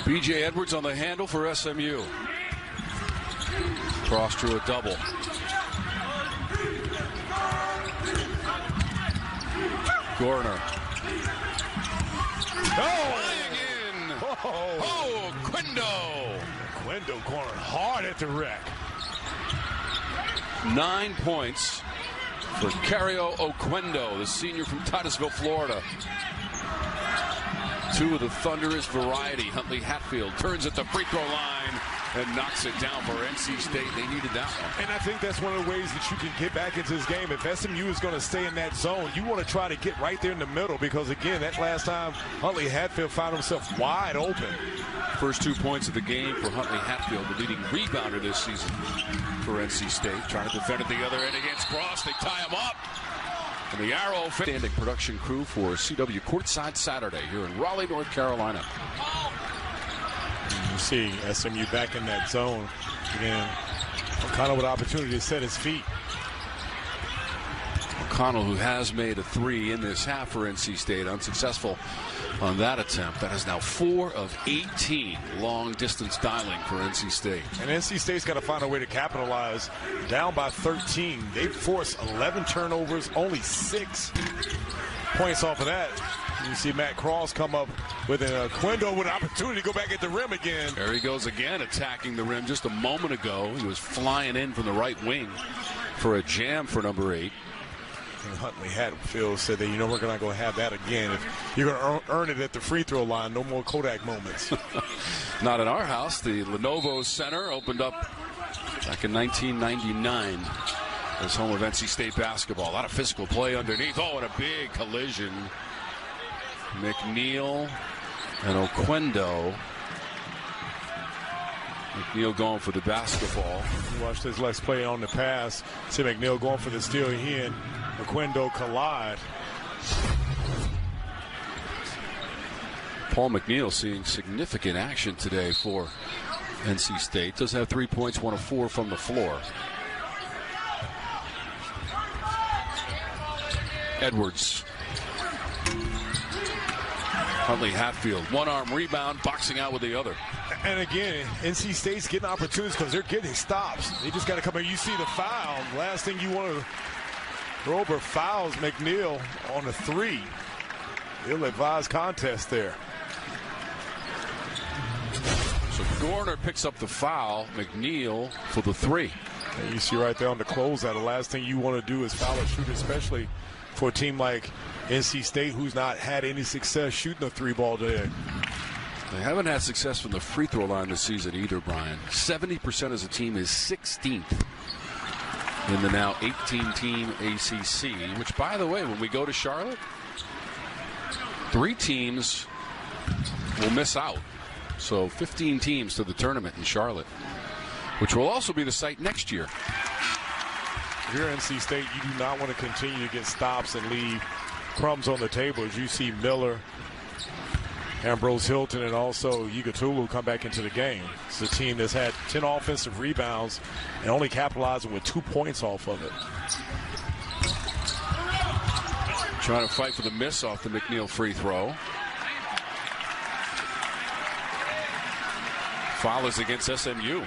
Speaker 1: B.J. Edwards on the handle for SMU. Cross drew a double. Gorner. Flying in. Oh, Quindo.
Speaker 2: Quindo going hard at the rack.
Speaker 1: 9 points for Cario Oquendo, the senior from Titusville, Florida. 2 of the thunderous variety. Huntley Hatfield turns at the free throw line and knocks it down for NC State. They needed that one.
Speaker 2: And I think that's one of the ways that you can get back into this game. If SMU is going to stay in that zone, you want to try to get right there in the middle, because, again, that last time Huntley Hatfield found himself wide open.
Speaker 1: First 2 points of the game for Huntley Hatfield, the leading rebounder this season for NC State. Trying to defend at the other end against Cross. They tie him up. And the arrow standing production crew for CW Courtside Saturday here in Raleigh, North Carolina.
Speaker 2: You see SMU back in that zone. Again, O'Connell with opportunity to set his feet.
Speaker 1: O'Connell, who has made a three in this half for NC State, unsuccessful on that attempt. That is now 4 of 18 long-distance dialing for NC State.
Speaker 2: And NC State's got to find a way to capitalize. Down by 13. They forced 11 turnovers, only 6 points off of that. You see Matt Cross come up with a Quendo with an opportunity to go back at the rim again.
Speaker 1: There he goes again, attacking the rim. Just a moment ago, he was flying in from the right wing for a jam for number 8.
Speaker 2: And Huntley Hatfield said that, we're not going to have that again. If you're going to earn it at the free throw line, no more Kodak moments.
Speaker 1: Not in our house. The Lenovo Center opened up back in 1999 as home of NC State basketball. A lot of physical play underneath. Oh, and a big collision. McNeil and Oquendo. McNeil going for the basketball.
Speaker 2: Watch this last play on the pass. See McNeil going for the steal. He and Oquendo collide.
Speaker 1: Paul McNeil seeing significant action today for NC State. Does have 3 points, 1 of 4 from the floor. Edwards. Huntley Hatfield, one-arm rebound, boxing out with the other.
Speaker 2: And again, NC State's getting opportunities because they're getting stops. They just got to come in. You see the foul. Last thing you want to throw over fouls McNeil on the 3. Ill-advised contest there.
Speaker 1: So Gorner picks up the foul. McNeil for the 3.
Speaker 2: And you see right there on the closeout, the last thing you want to do is foul a shooter, especially for a team like NC State, who's not had any success shooting a 3-ball today.
Speaker 1: They haven't had success from the free throw line this season either, Brian. 70% as a team is 16th in the now 18-team ACC, which, by the way, when we go to Charlotte, 3 teams will miss out. So 15 teams to the tournament in Charlotte, which will also be the site next year.
Speaker 2: If you're NC State, you do not want to continue to get stops and leave crumbs on the table. As you see Miller, Ambrose Hilton, and also Ugatulu come back into the game. It's a team that's had 10 offensive rebounds and only capitalizing with 2 points off of it.
Speaker 1: Trying to fight for the miss off the McNeil free throw. Foul is against SMU.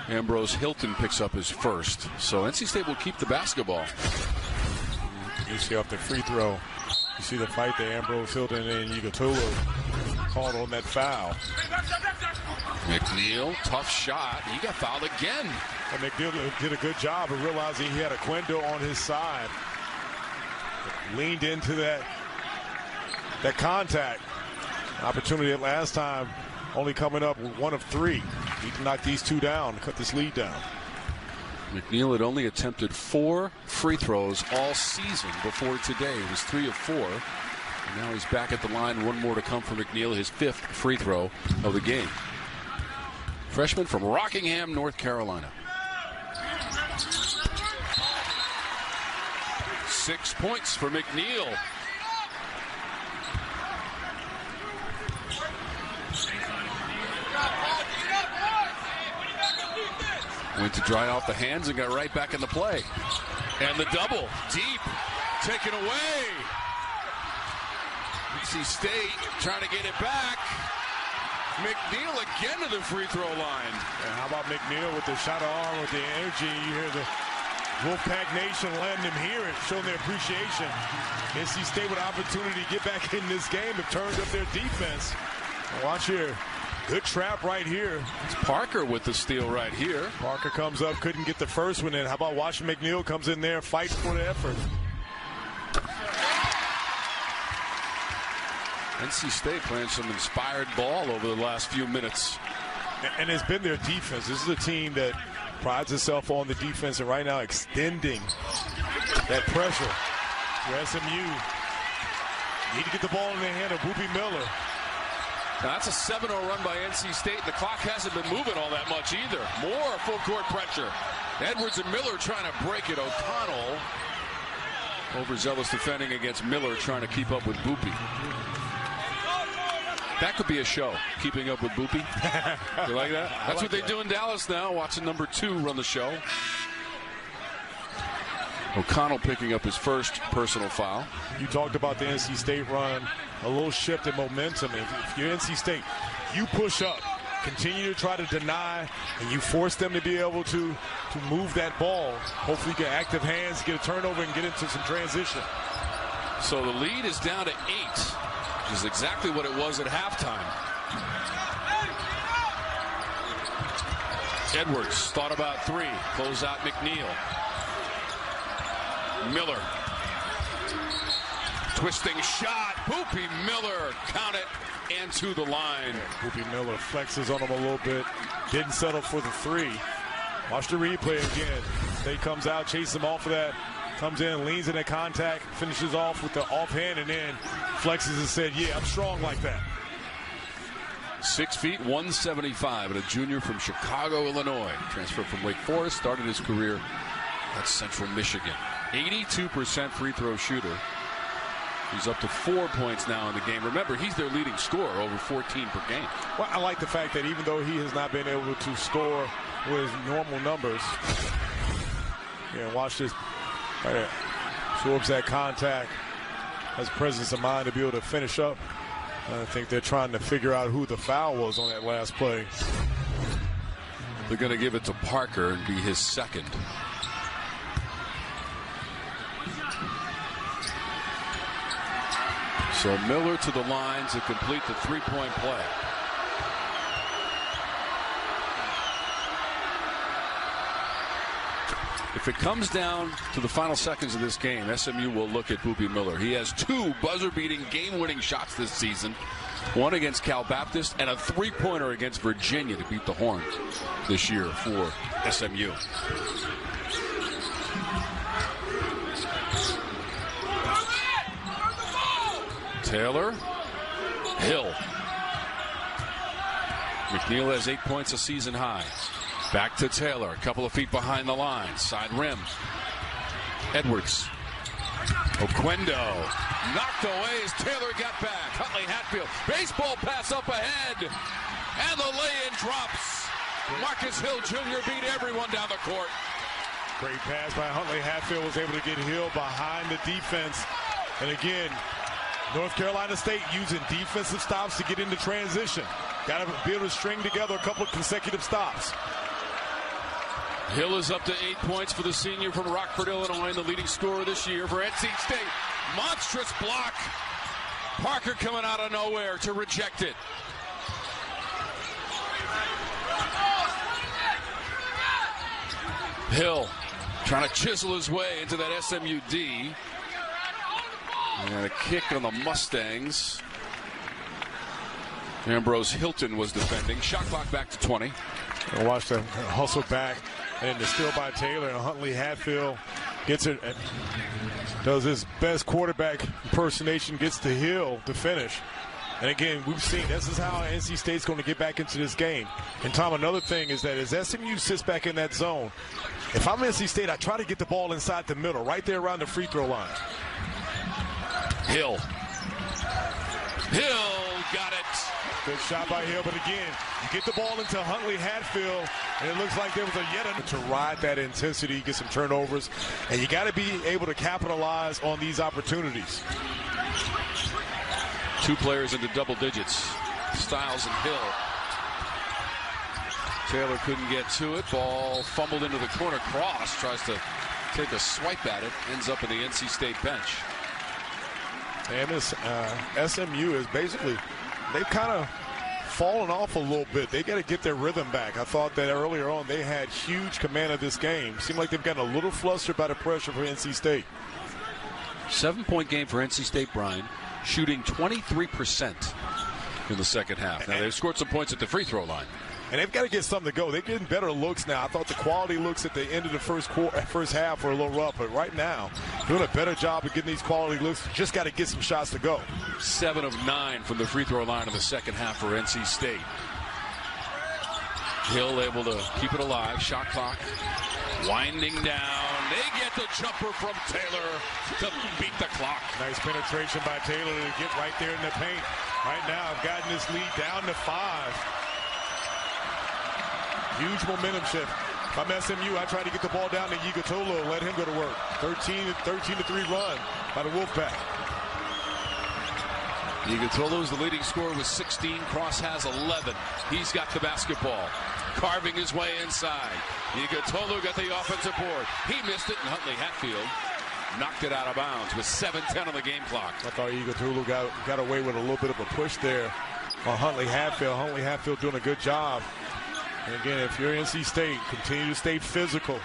Speaker 1: Ambrose Hilton picks up his first. So NC State will keep the basketball.
Speaker 2: You see off the free throw, you see the fight there. Ambrose Hilton and Ugatulu called on that foul.
Speaker 1: McNeil, tough shot. He got fouled again.
Speaker 2: And McNeil did a good job of realizing he had a Quendo on his side. Leaned into that contact. Opportunity at last time, only coming up with 1 of 3. He can knock these 2 down and cut this lead down.
Speaker 1: McNeil had only attempted 4 free throws all season before today. It was 3 of 4. And now he's back at the line. 1 more to come for McNeil, his 5th free throw of the game. Freshman from Rockingham, North Carolina. 6 points for McNeil. Went to dry off the hands and got right back in the play. And the double, deep, taken away. NC State trying to get it back. McNeil again to the free throw line.
Speaker 2: And how about McNeil with the shot of arm, with the energy? You hear the Wolfpack Nation letting them hear it, showing their appreciation. NC State with opportunity to get back in this game. Have turned up their defense. Watch here. Good trap right here.
Speaker 1: It's Parker with the steal right here.
Speaker 2: Parker comes up, couldn't get the first one in. How about watching McNeil comes in there, fights for the effort.
Speaker 1: NC State playing some inspired ball over the last few minutes.
Speaker 2: And it's been their defense. This is a team that prides itself on the defense, and right now extending that pressure for SMU. Need to get the ball in the hand of Boopie Miller.
Speaker 1: Now that's a 7-0 run by NC State. The clock hasn't been moving all that much either. More full court pressure. Edwards and Miller trying to break it. O'Connell overzealous defending against Miller, trying to keep up with Boopie. That could be a show, keeping up with Boopie. You like that? That's what they do in Dallas now, watching number 2 run the show. O'Connell picking up his first personal foul.
Speaker 2: You talked about the NC State run, a little shift in momentum. If you're NC State, you push up, continue to try to deny, and you force them to be able to move that ball. Hopefully get active hands, get a turnover, and get into some transition.
Speaker 1: So the lead is down to 8, which is exactly what it was at halftime. Edwards thought about 3, close out McNeil. Miller, twisting shot, Boopie Miller, count it, and to the line.
Speaker 2: Boopie Miller flexes on him a little bit, didn't settle for the 3. Watch the replay again. State comes out, chases him off of that, comes in, leans into contact, finishes off with the offhand, and then flexes and said, yeah, I'm strong like that.
Speaker 1: 6 feet, 175, and a junior from Chicago, Illinois. Transferred from Wake Forest, started his career at Central Michigan. 82% free throw shooter. He's up to 4 points now in the game. Remember, he's their leading scorer, over 14 per game.
Speaker 2: Well, I like the fact that even though he has not been able to score with normal numbers, yeah, watch this. Right there. Absorbs that contact, has presence of mind to be able to finish up. I think they're trying to figure out who the foul was on that last play.
Speaker 1: They're going to give it to Parker and be his second. So Miller to the line to complete the 3-point play. If it comes down to the final seconds of this game, SMU will look at Boopie Miller. He has 2 buzzer-beating, game-winning shots this season. One against Cal Baptist and a 3-pointer against Virginia to beat the Horns this year for SMU. Taylor, Hill. McNeil has 8 points, a season high. Back to Taylor, a couple of feet behind the line, side rim. Edwards. Oquendo knocked away as Taylor got back. Huntley Hatfield, baseball pass up ahead, and the lay-in drops. Marcus Hill Jr. beat everyone down the court.
Speaker 2: Great pass by Huntley Hatfield, was able to get Hill behind the defense. And again, North Carolina State using defensive stops to get into transition. Got to be able to string together a couple of consecutive stops.
Speaker 1: Hill is up to 8 points for the senior from Rockford, Illinois, and the leading scorer this year for NC State. Monstrous block. Parker coming out of nowhere to reject it. Hill trying to chisel his way into that SMU D. And a kick on the Mustangs. Ambrose Hilton was defending. Shot clock back to 20.
Speaker 2: And watch the hustle back. And the steal by Taylor, and Huntley Hatfield gets it, and does his best quarterback impersonation, gets to Hill to finish. And again, we've seen this is how NC State's going to get back into this game. And Tom, another thing is that as SMU sits back in that zone, if I'm NC State, I try to get the ball inside the middle, right there around the free throw line.
Speaker 1: Hill got it.
Speaker 2: Good shot by Hill, but again, you get the ball into Huntley Hatfield, and it looks like there was to ride that intensity, get some turnovers, and you got to be able to capitalize on these opportunities.
Speaker 1: 2 players into double digits, Styles and Hill. Taylor couldn't get to it. Ball fumbled into the corner. Cross tries to take a swipe at it, ends up in the NC State bench.
Speaker 2: And this SMU is basically, they've kind of fallen off a little bit. They got to get their rhythm back. I thought that earlier on they had huge command of this game. Seemed like they've gotten a little flustered by the pressure for NC State.
Speaker 1: 7-point game for NC State, Brian. shooting 23% in the second half. Now, they've scored some points at the free throw line.
Speaker 2: And they've got to get something to go. They're getting better looks now. I thought the quality looks at the end of the first half were a little rough, but right now, doing a better job of getting these quality looks. Just got to get some shots to go.
Speaker 1: 7 of 9 from the free throw line in the second half for NC State. Hill able to keep it alive. Shot clock winding down. They get the jumper from Taylor to beat the clock.
Speaker 2: Nice penetration by Taylor to get right there in the paint. Right now, I've gotten this lead down to 5. Huge momentum shift. If I'm SMU, I try to get the ball down to Yigatolo and let him go to work. 13-3 run by the Wolfpack.
Speaker 1: Yigatolo is the leading scorer with 16. Cross has 11. He's got the basketball. Carving his way inside. Yigatolo got the offensive board. He missed it, and Huntley Hatfield knocked it out of bounds with 7:10 on the game clock.
Speaker 2: I thought Yigatolo got away with a little bit of a push there on Huntley Hatfield. Huntley Hatfield doing a good job. And again, if you're NC State, continue to stay physical.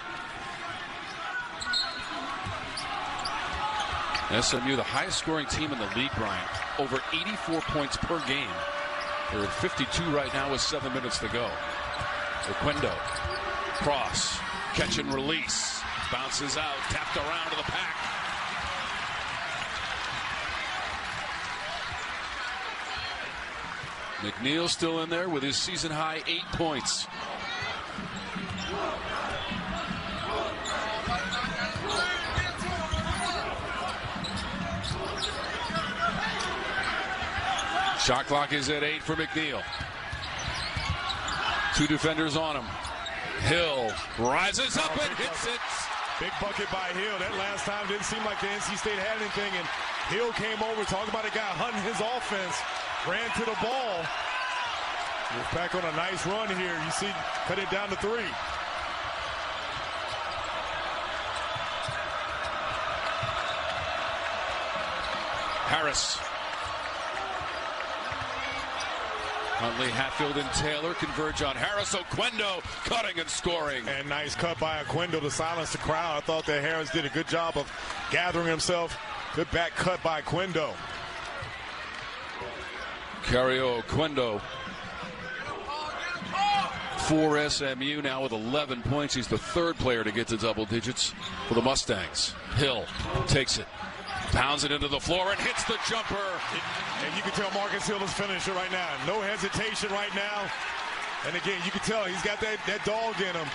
Speaker 1: SMU, the highest scoring team in the league, Brian. Over 84 points per game. They're at 52 right now with 7 minutes to go. Oquendo, cross, catch and release. Bounces out, tapped around to the pack. McNeil still in there with his season high 8 points. Shot clock is at 8 for McNeil. 2 defenders on him. Hill rises up and hits it.
Speaker 2: Big bucket by Hill. That last time didn't seem like the NC State had anything, and Hill came over, talking about a guy hunting his offense. Ran to the ball. We're back on a nice run here. You see, cut it down to 3.
Speaker 1: Harris. Huntley, Hatfield, and Taylor converge on Harris. Oquendo cutting and scoring.
Speaker 2: And nice cut by Oquendo to silence the crowd. I thought that Harris did a good job of gathering himself. Good back cut by Oquendo.
Speaker 1: Cario Oquendo for SMU now with 11 points. He's the 3rd player to get to double digits for the Mustangs. Hill takes it, pounds it into the floor, and hits the jumper.
Speaker 2: And you can tell Marcus Hill is finishing right now. No hesitation right now. And again, you can tell he's got that dog in him.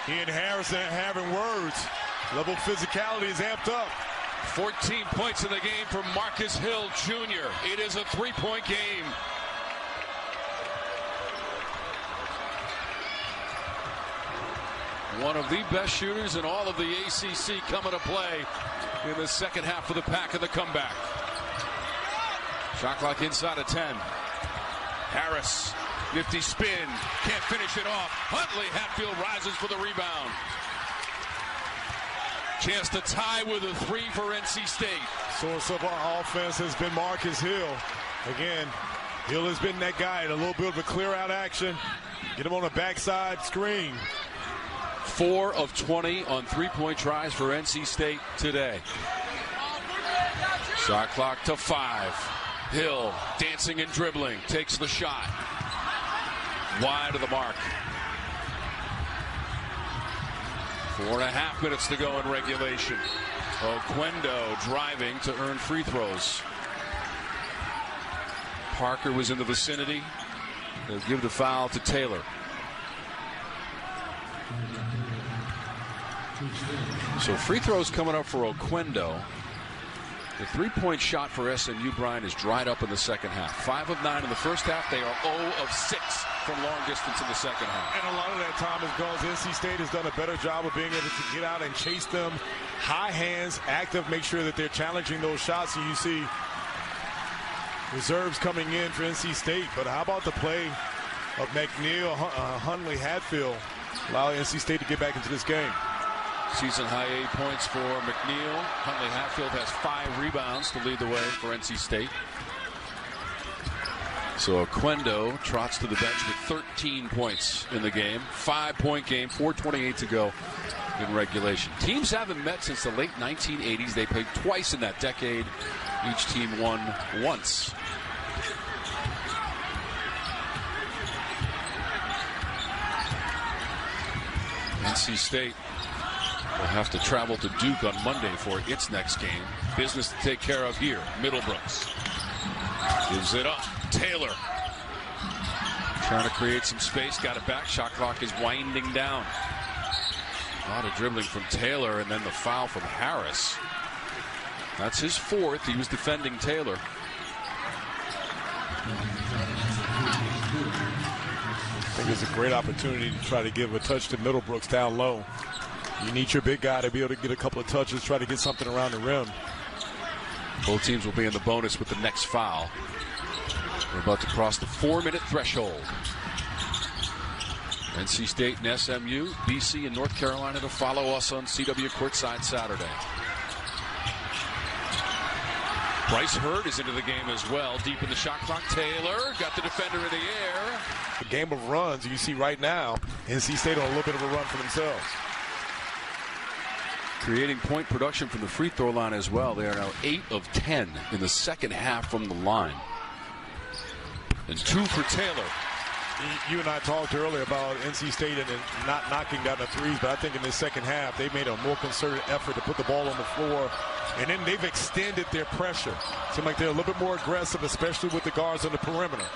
Speaker 2: He and Harrison having words. Level of physicality is amped up.
Speaker 1: 14 points in the game for Marcus Hill Jr. It is a 3-point game. One of the best shooters in all of the ACC coming to play in the second half of the pack of the comeback. Shot clock inside of 10. Harris, nifty spin, can't finish it off. Huntley Hatfield rises for the rebound. Chance to tie with a 3 for NC State.
Speaker 2: Source of our offense has been Marcus Hill. Again, Hill has been that guy in a little bit of a clear out action. Get him on a backside screen.
Speaker 1: 4 of 20 on 3-point tries for NC State today. Shot clock to 5. Hill dancing and dribbling, takes the shot. Wide of the mark. 4.5 minutes to go in regulation. Oquendo driving to earn free throws. Parker was in the vicinity. They'll give the foul to Taylor. So free throws coming up for Oquendo. The 3-point shot for SMU, Brian, is dried up in the second half. 5 of 9 in the first half. They are 0 of 6 from long distance in the second half.
Speaker 2: And a lot of that time is because NC State has done a better job of being able to get out and chase them. High hands, active, make sure that they're challenging those shots. And you see reserves coming in for NC State. But how about the play of McNeil, Huntley Hatfield, allow NC State to get back into this game?
Speaker 1: Season high 8 points for McNeil. Huntley Hatfield has 5 rebounds to lead the way for NC State. So Oquendo trots to the bench with 13 points in the game. 5-point game, 4:28 to go in regulation. Teams haven't met since the late 1980s. They played twice in that decade. Each team won once. NC State will have to travel to Duke on Monday for its next game. Business to take care of here. Middlebrooks gives it up. Taylor trying to create some space. Got it back. Shot clock is winding down. A lot of dribbling from Taylor, and then the foul from Harris. That's his fourth. He was defending Taylor.
Speaker 2: I think it's a great opportunity to try to give a touch to Middlebrooks down low. You need your big guy to be able to get a couple of touches, try to get something around the rim.
Speaker 1: Both teams will be in the bonus with the next foul. We're about to cross the 4-minute threshold. NC State and SMU, BC, and North Carolina to follow us on CW Courtside Saturday. Bryce Hurd is into the game as well. Deep in the shot clock. Taylor got the defender in the air.
Speaker 2: The game of runs, you see right now, NC State on a little bit of a run for themselves.
Speaker 1: Creating point production from the free throw line as well. They are now 8 of 10 in the second half from the line. And 2 for Taylor.
Speaker 2: You and I talked earlier about NC State and not knocking down the threes, but I think in the second half they made a more concerted effort to put the ball on the floor, and then they've extended their pressure. Seems like they're a little bit more aggressive, especially with the guards on the perimeter.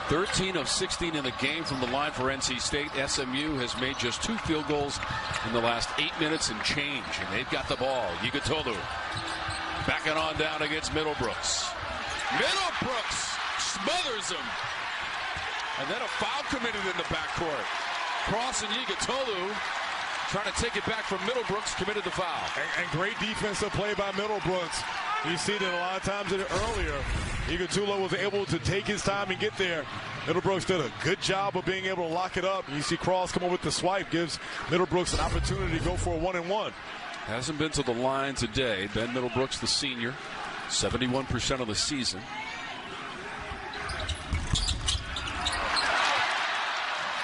Speaker 1: 13 of 16 in the game from the line for NC State. SMU has made just 2 field goals in the last 8 minutes and change, and they've got the ball. Yigotolu backing on down against Middlebrooks. Middlebrooks smothers him. And then a foul committed in the backcourt. Cross and Yigotolu trying to take it back from Middlebrooks, committed the foul.
Speaker 2: And great defensive play by Middlebrooks. You see that a lot of times earlier. Yigotolu was able to take his time and get there. Middlebrooks did a good job of being able to lock it up. You see Cross come over with the swipe, gives Middlebrooks an opportunity to go for a 1-and-1.
Speaker 1: Hasn't been to the line today. Ben Middlebrooks, the senior, 71% of the season.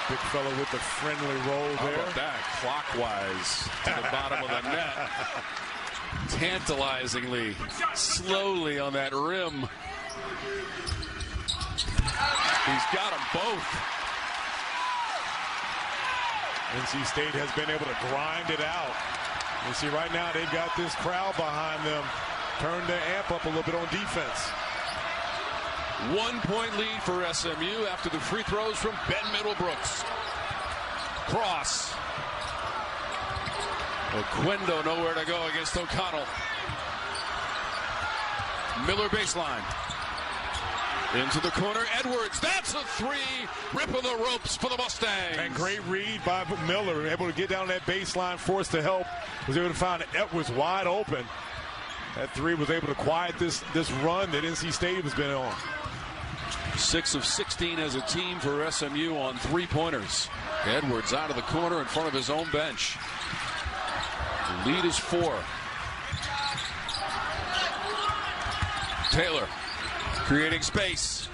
Speaker 2: Big fella with the friendly roll there.
Speaker 1: How about that? Clockwise to the bottom of the net. Tantalizingly, slowly on that rim. He's got them both.
Speaker 2: NC State has been able to grind it out. You see right now they've got this crowd behind them. Turn their amp up a little bit on defense.
Speaker 1: 1-point lead for SMU after the free throws from Ben Middlebrooks. Cross. Oquendo nowhere to go against O'Connell. Miller baseline. Into the corner, Edwards. That's a 3. Ripping the ropes for the Mustangs.
Speaker 2: And great read by Miller. Able to get down that baseline, forced to help. Was able to find Edwards wide open. That 3 was able to quiet this run that NC State has been on.
Speaker 1: 6 of 16 as a team for SMU on 3-pointers. Edwards out of the corner in front of his own bench. The lead is 4. Taylor creating space.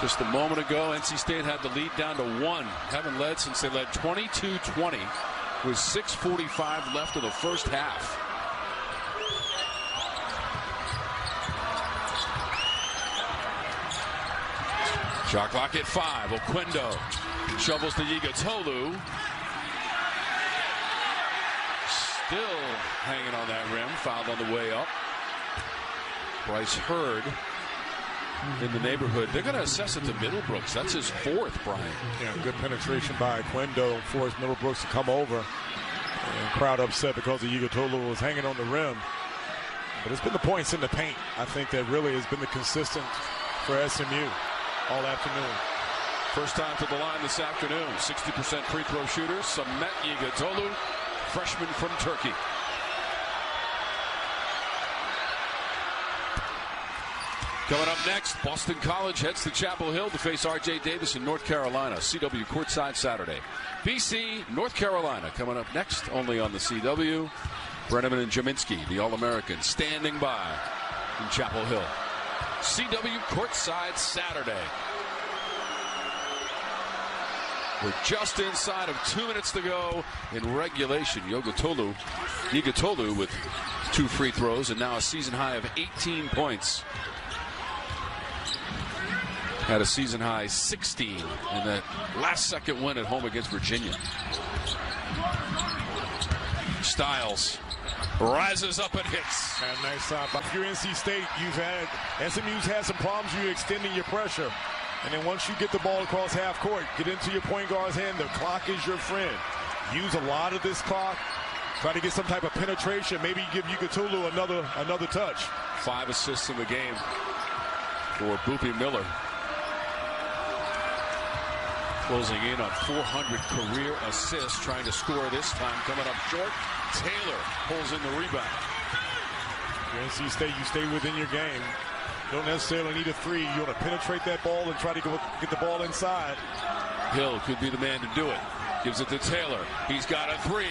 Speaker 1: Just a moment ago, NC State had the lead down to 1. Haven't led since they led 22-20 with 6:45 left of the first half. Shot clock at 5. Oquendo shovels to Yigotolu. Still hanging on that rim. Fouled on the way up. Bryce Hurd in the neighborhood. They're going to assess it to Middlebrooks. That's his 4th, Brian.
Speaker 2: Yeah, good penetration by Oquendo, forced Middlebrooks to come over. And crowd upset because the Yigotolu was hanging on the rim. But it's been the points in the paint, I think, that really has been the consistent for SMU all afternoon.
Speaker 1: First time to the line this afternoon. 60% free throw shooter. Samet Yigotolu, freshman from Turkey. Coming up next, Boston College heads to Chapel Hill to face R.J. Davis in North Carolina. CW courtside Saturday. BC, North Carolina coming up next, only on the CW. Brenneman and Jaminski, the All-Americans, standing by in Chapel Hill. CW courtside Saturday. We're just inside of 2 minutes to go in regulation. Yigitolu with 2 free throws and now a season high of 18 points. Had a season high 16 in that last second win at home against Virginia. Styles rises up and hits.
Speaker 2: And nice shot. If you're NC State, SMU's had some problems. You're extending your pressure. And then once you get the ball across half court, get into your point guard's hand, the clock is your friend. Use a lot of this clock. Try to get some type of penetration. Maybe give Yigitolu another touch.
Speaker 1: 5 assists in the game for Boopy Miller. Closing in on 400 career assists, trying to score this time. Coming up short, Taylor pulls in the rebound.
Speaker 2: If you're NC State, you stay within your game. You don't necessarily need a 3. You want to penetrate that ball and try to get the ball inside.
Speaker 1: Hill could be the man to do it. Gives it to Taylor. He's got a 3.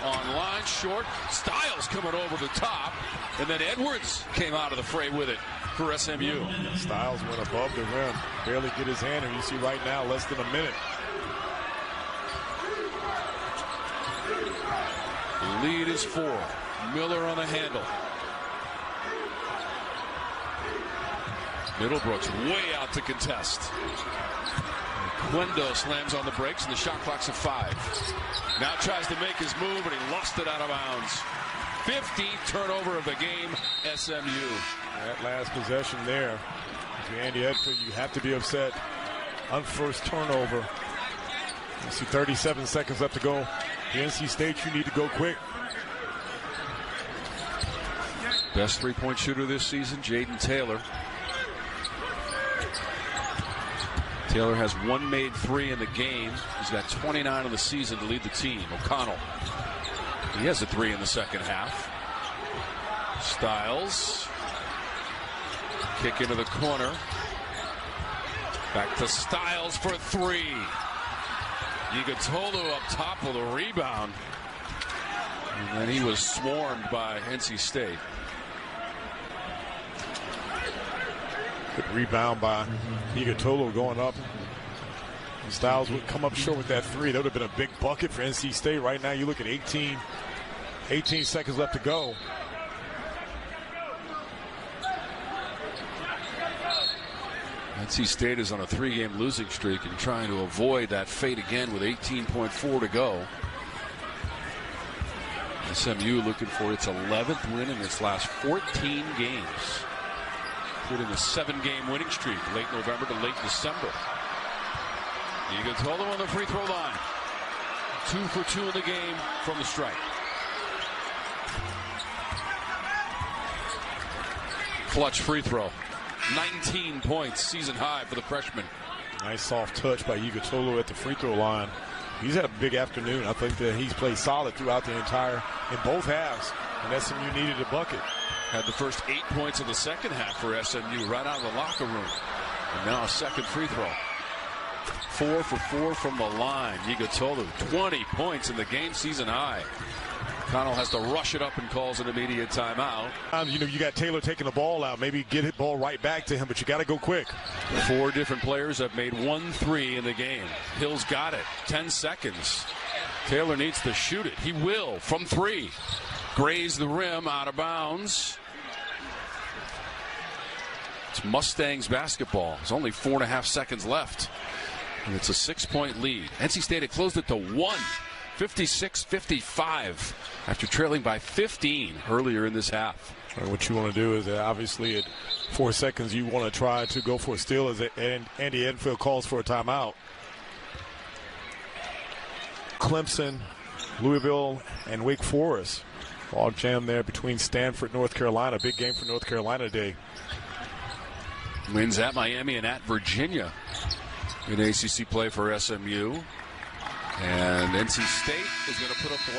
Speaker 1: On line, short. Styles coming over the top. And then Edwards came out of the fray with it for SMU.
Speaker 2: Styles went above the rim. Barely get his hand, and you see right now less than a minute.
Speaker 1: The lead is 4. Miller on the handle. Middlebrooks way out to contest. Quendo slams on the brakes, and the shot clock's at 5. Now tries to make his move, and he lost it out of bounds. 15th turnover of the game, SMU.
Speaker 2: That last possession there, to Andy Edford, you have to be upset. On first turnover. You see 37 seconds left to go. The NC State, you need to go quick.
Speaker 1: Best three-point shooter this season, Jaden Taylor. Taylor has 1 made 3 in the game. He's got 29 on the season to lead the team. O'Connell. He has a 3 in the second half. Styles. Kick into the corner. Back to Styles for 3. Yigitolu up top with a rebound. And then he was swarmed by NC State.
Speaker 2: Good rebound by Yigitolu going up. And Styles would come up short with that 3. That would have been a big bucket for NC State. Right now you look at 18 seconds left to go.
Speaker 1: NC State is on a 3-game losing streak and trying to avoid that fate again with 18.4 to go. SMU looking for its 11th win in its last 14 games, including a 7-game winning streak late November to late December. Yigitolu on the free throw line. 2 for 2 in the game from the strike. Clutch free throw. 19 points, season high for the freshman.
Speaker 2: Nice soft touch by Yigitolu at the free throw line. He's had a big afternoon. I think that he's played solid throughout the entire, in both halves, and SMU needed a bucket.
Speaker 1: Had the first 8 points of the second half for SMU right out of the locker room. And now a second free throw. 4 for 4 from the line. Yigitolu, 20 points in the game, season high. Connell has to rush it up and calls an immediate timeout.
Speaker 2: You got Taylor taking the ball out. Maybe get the ball right back to him, but you got to go quick.
Speaker 1: 4 different players have made 1 3 in the game. Hill's got it. 10 seconds. Taylor needs to shoot it. He will from 3. Graze the rim, out of bounds. It's Mustangs basketball. There's only 4.5 seconds left. And it's a 6-point lead. NC State had closed it to 1. 56-55 after trailing by 15 earlier in this half.
Speaker 2: What you want to do is obviously at 4 seconds you want to try to go for a steal as Andy Enfield calls for a timeout. Clemson, Louisville, and Wake Forest. Log jam there between Stanford, North Carolina. Big game for North Carolina today.
Speaker 1: Wins at Miami and at Virginia in ACC play for SMU. And NC State is going to put up the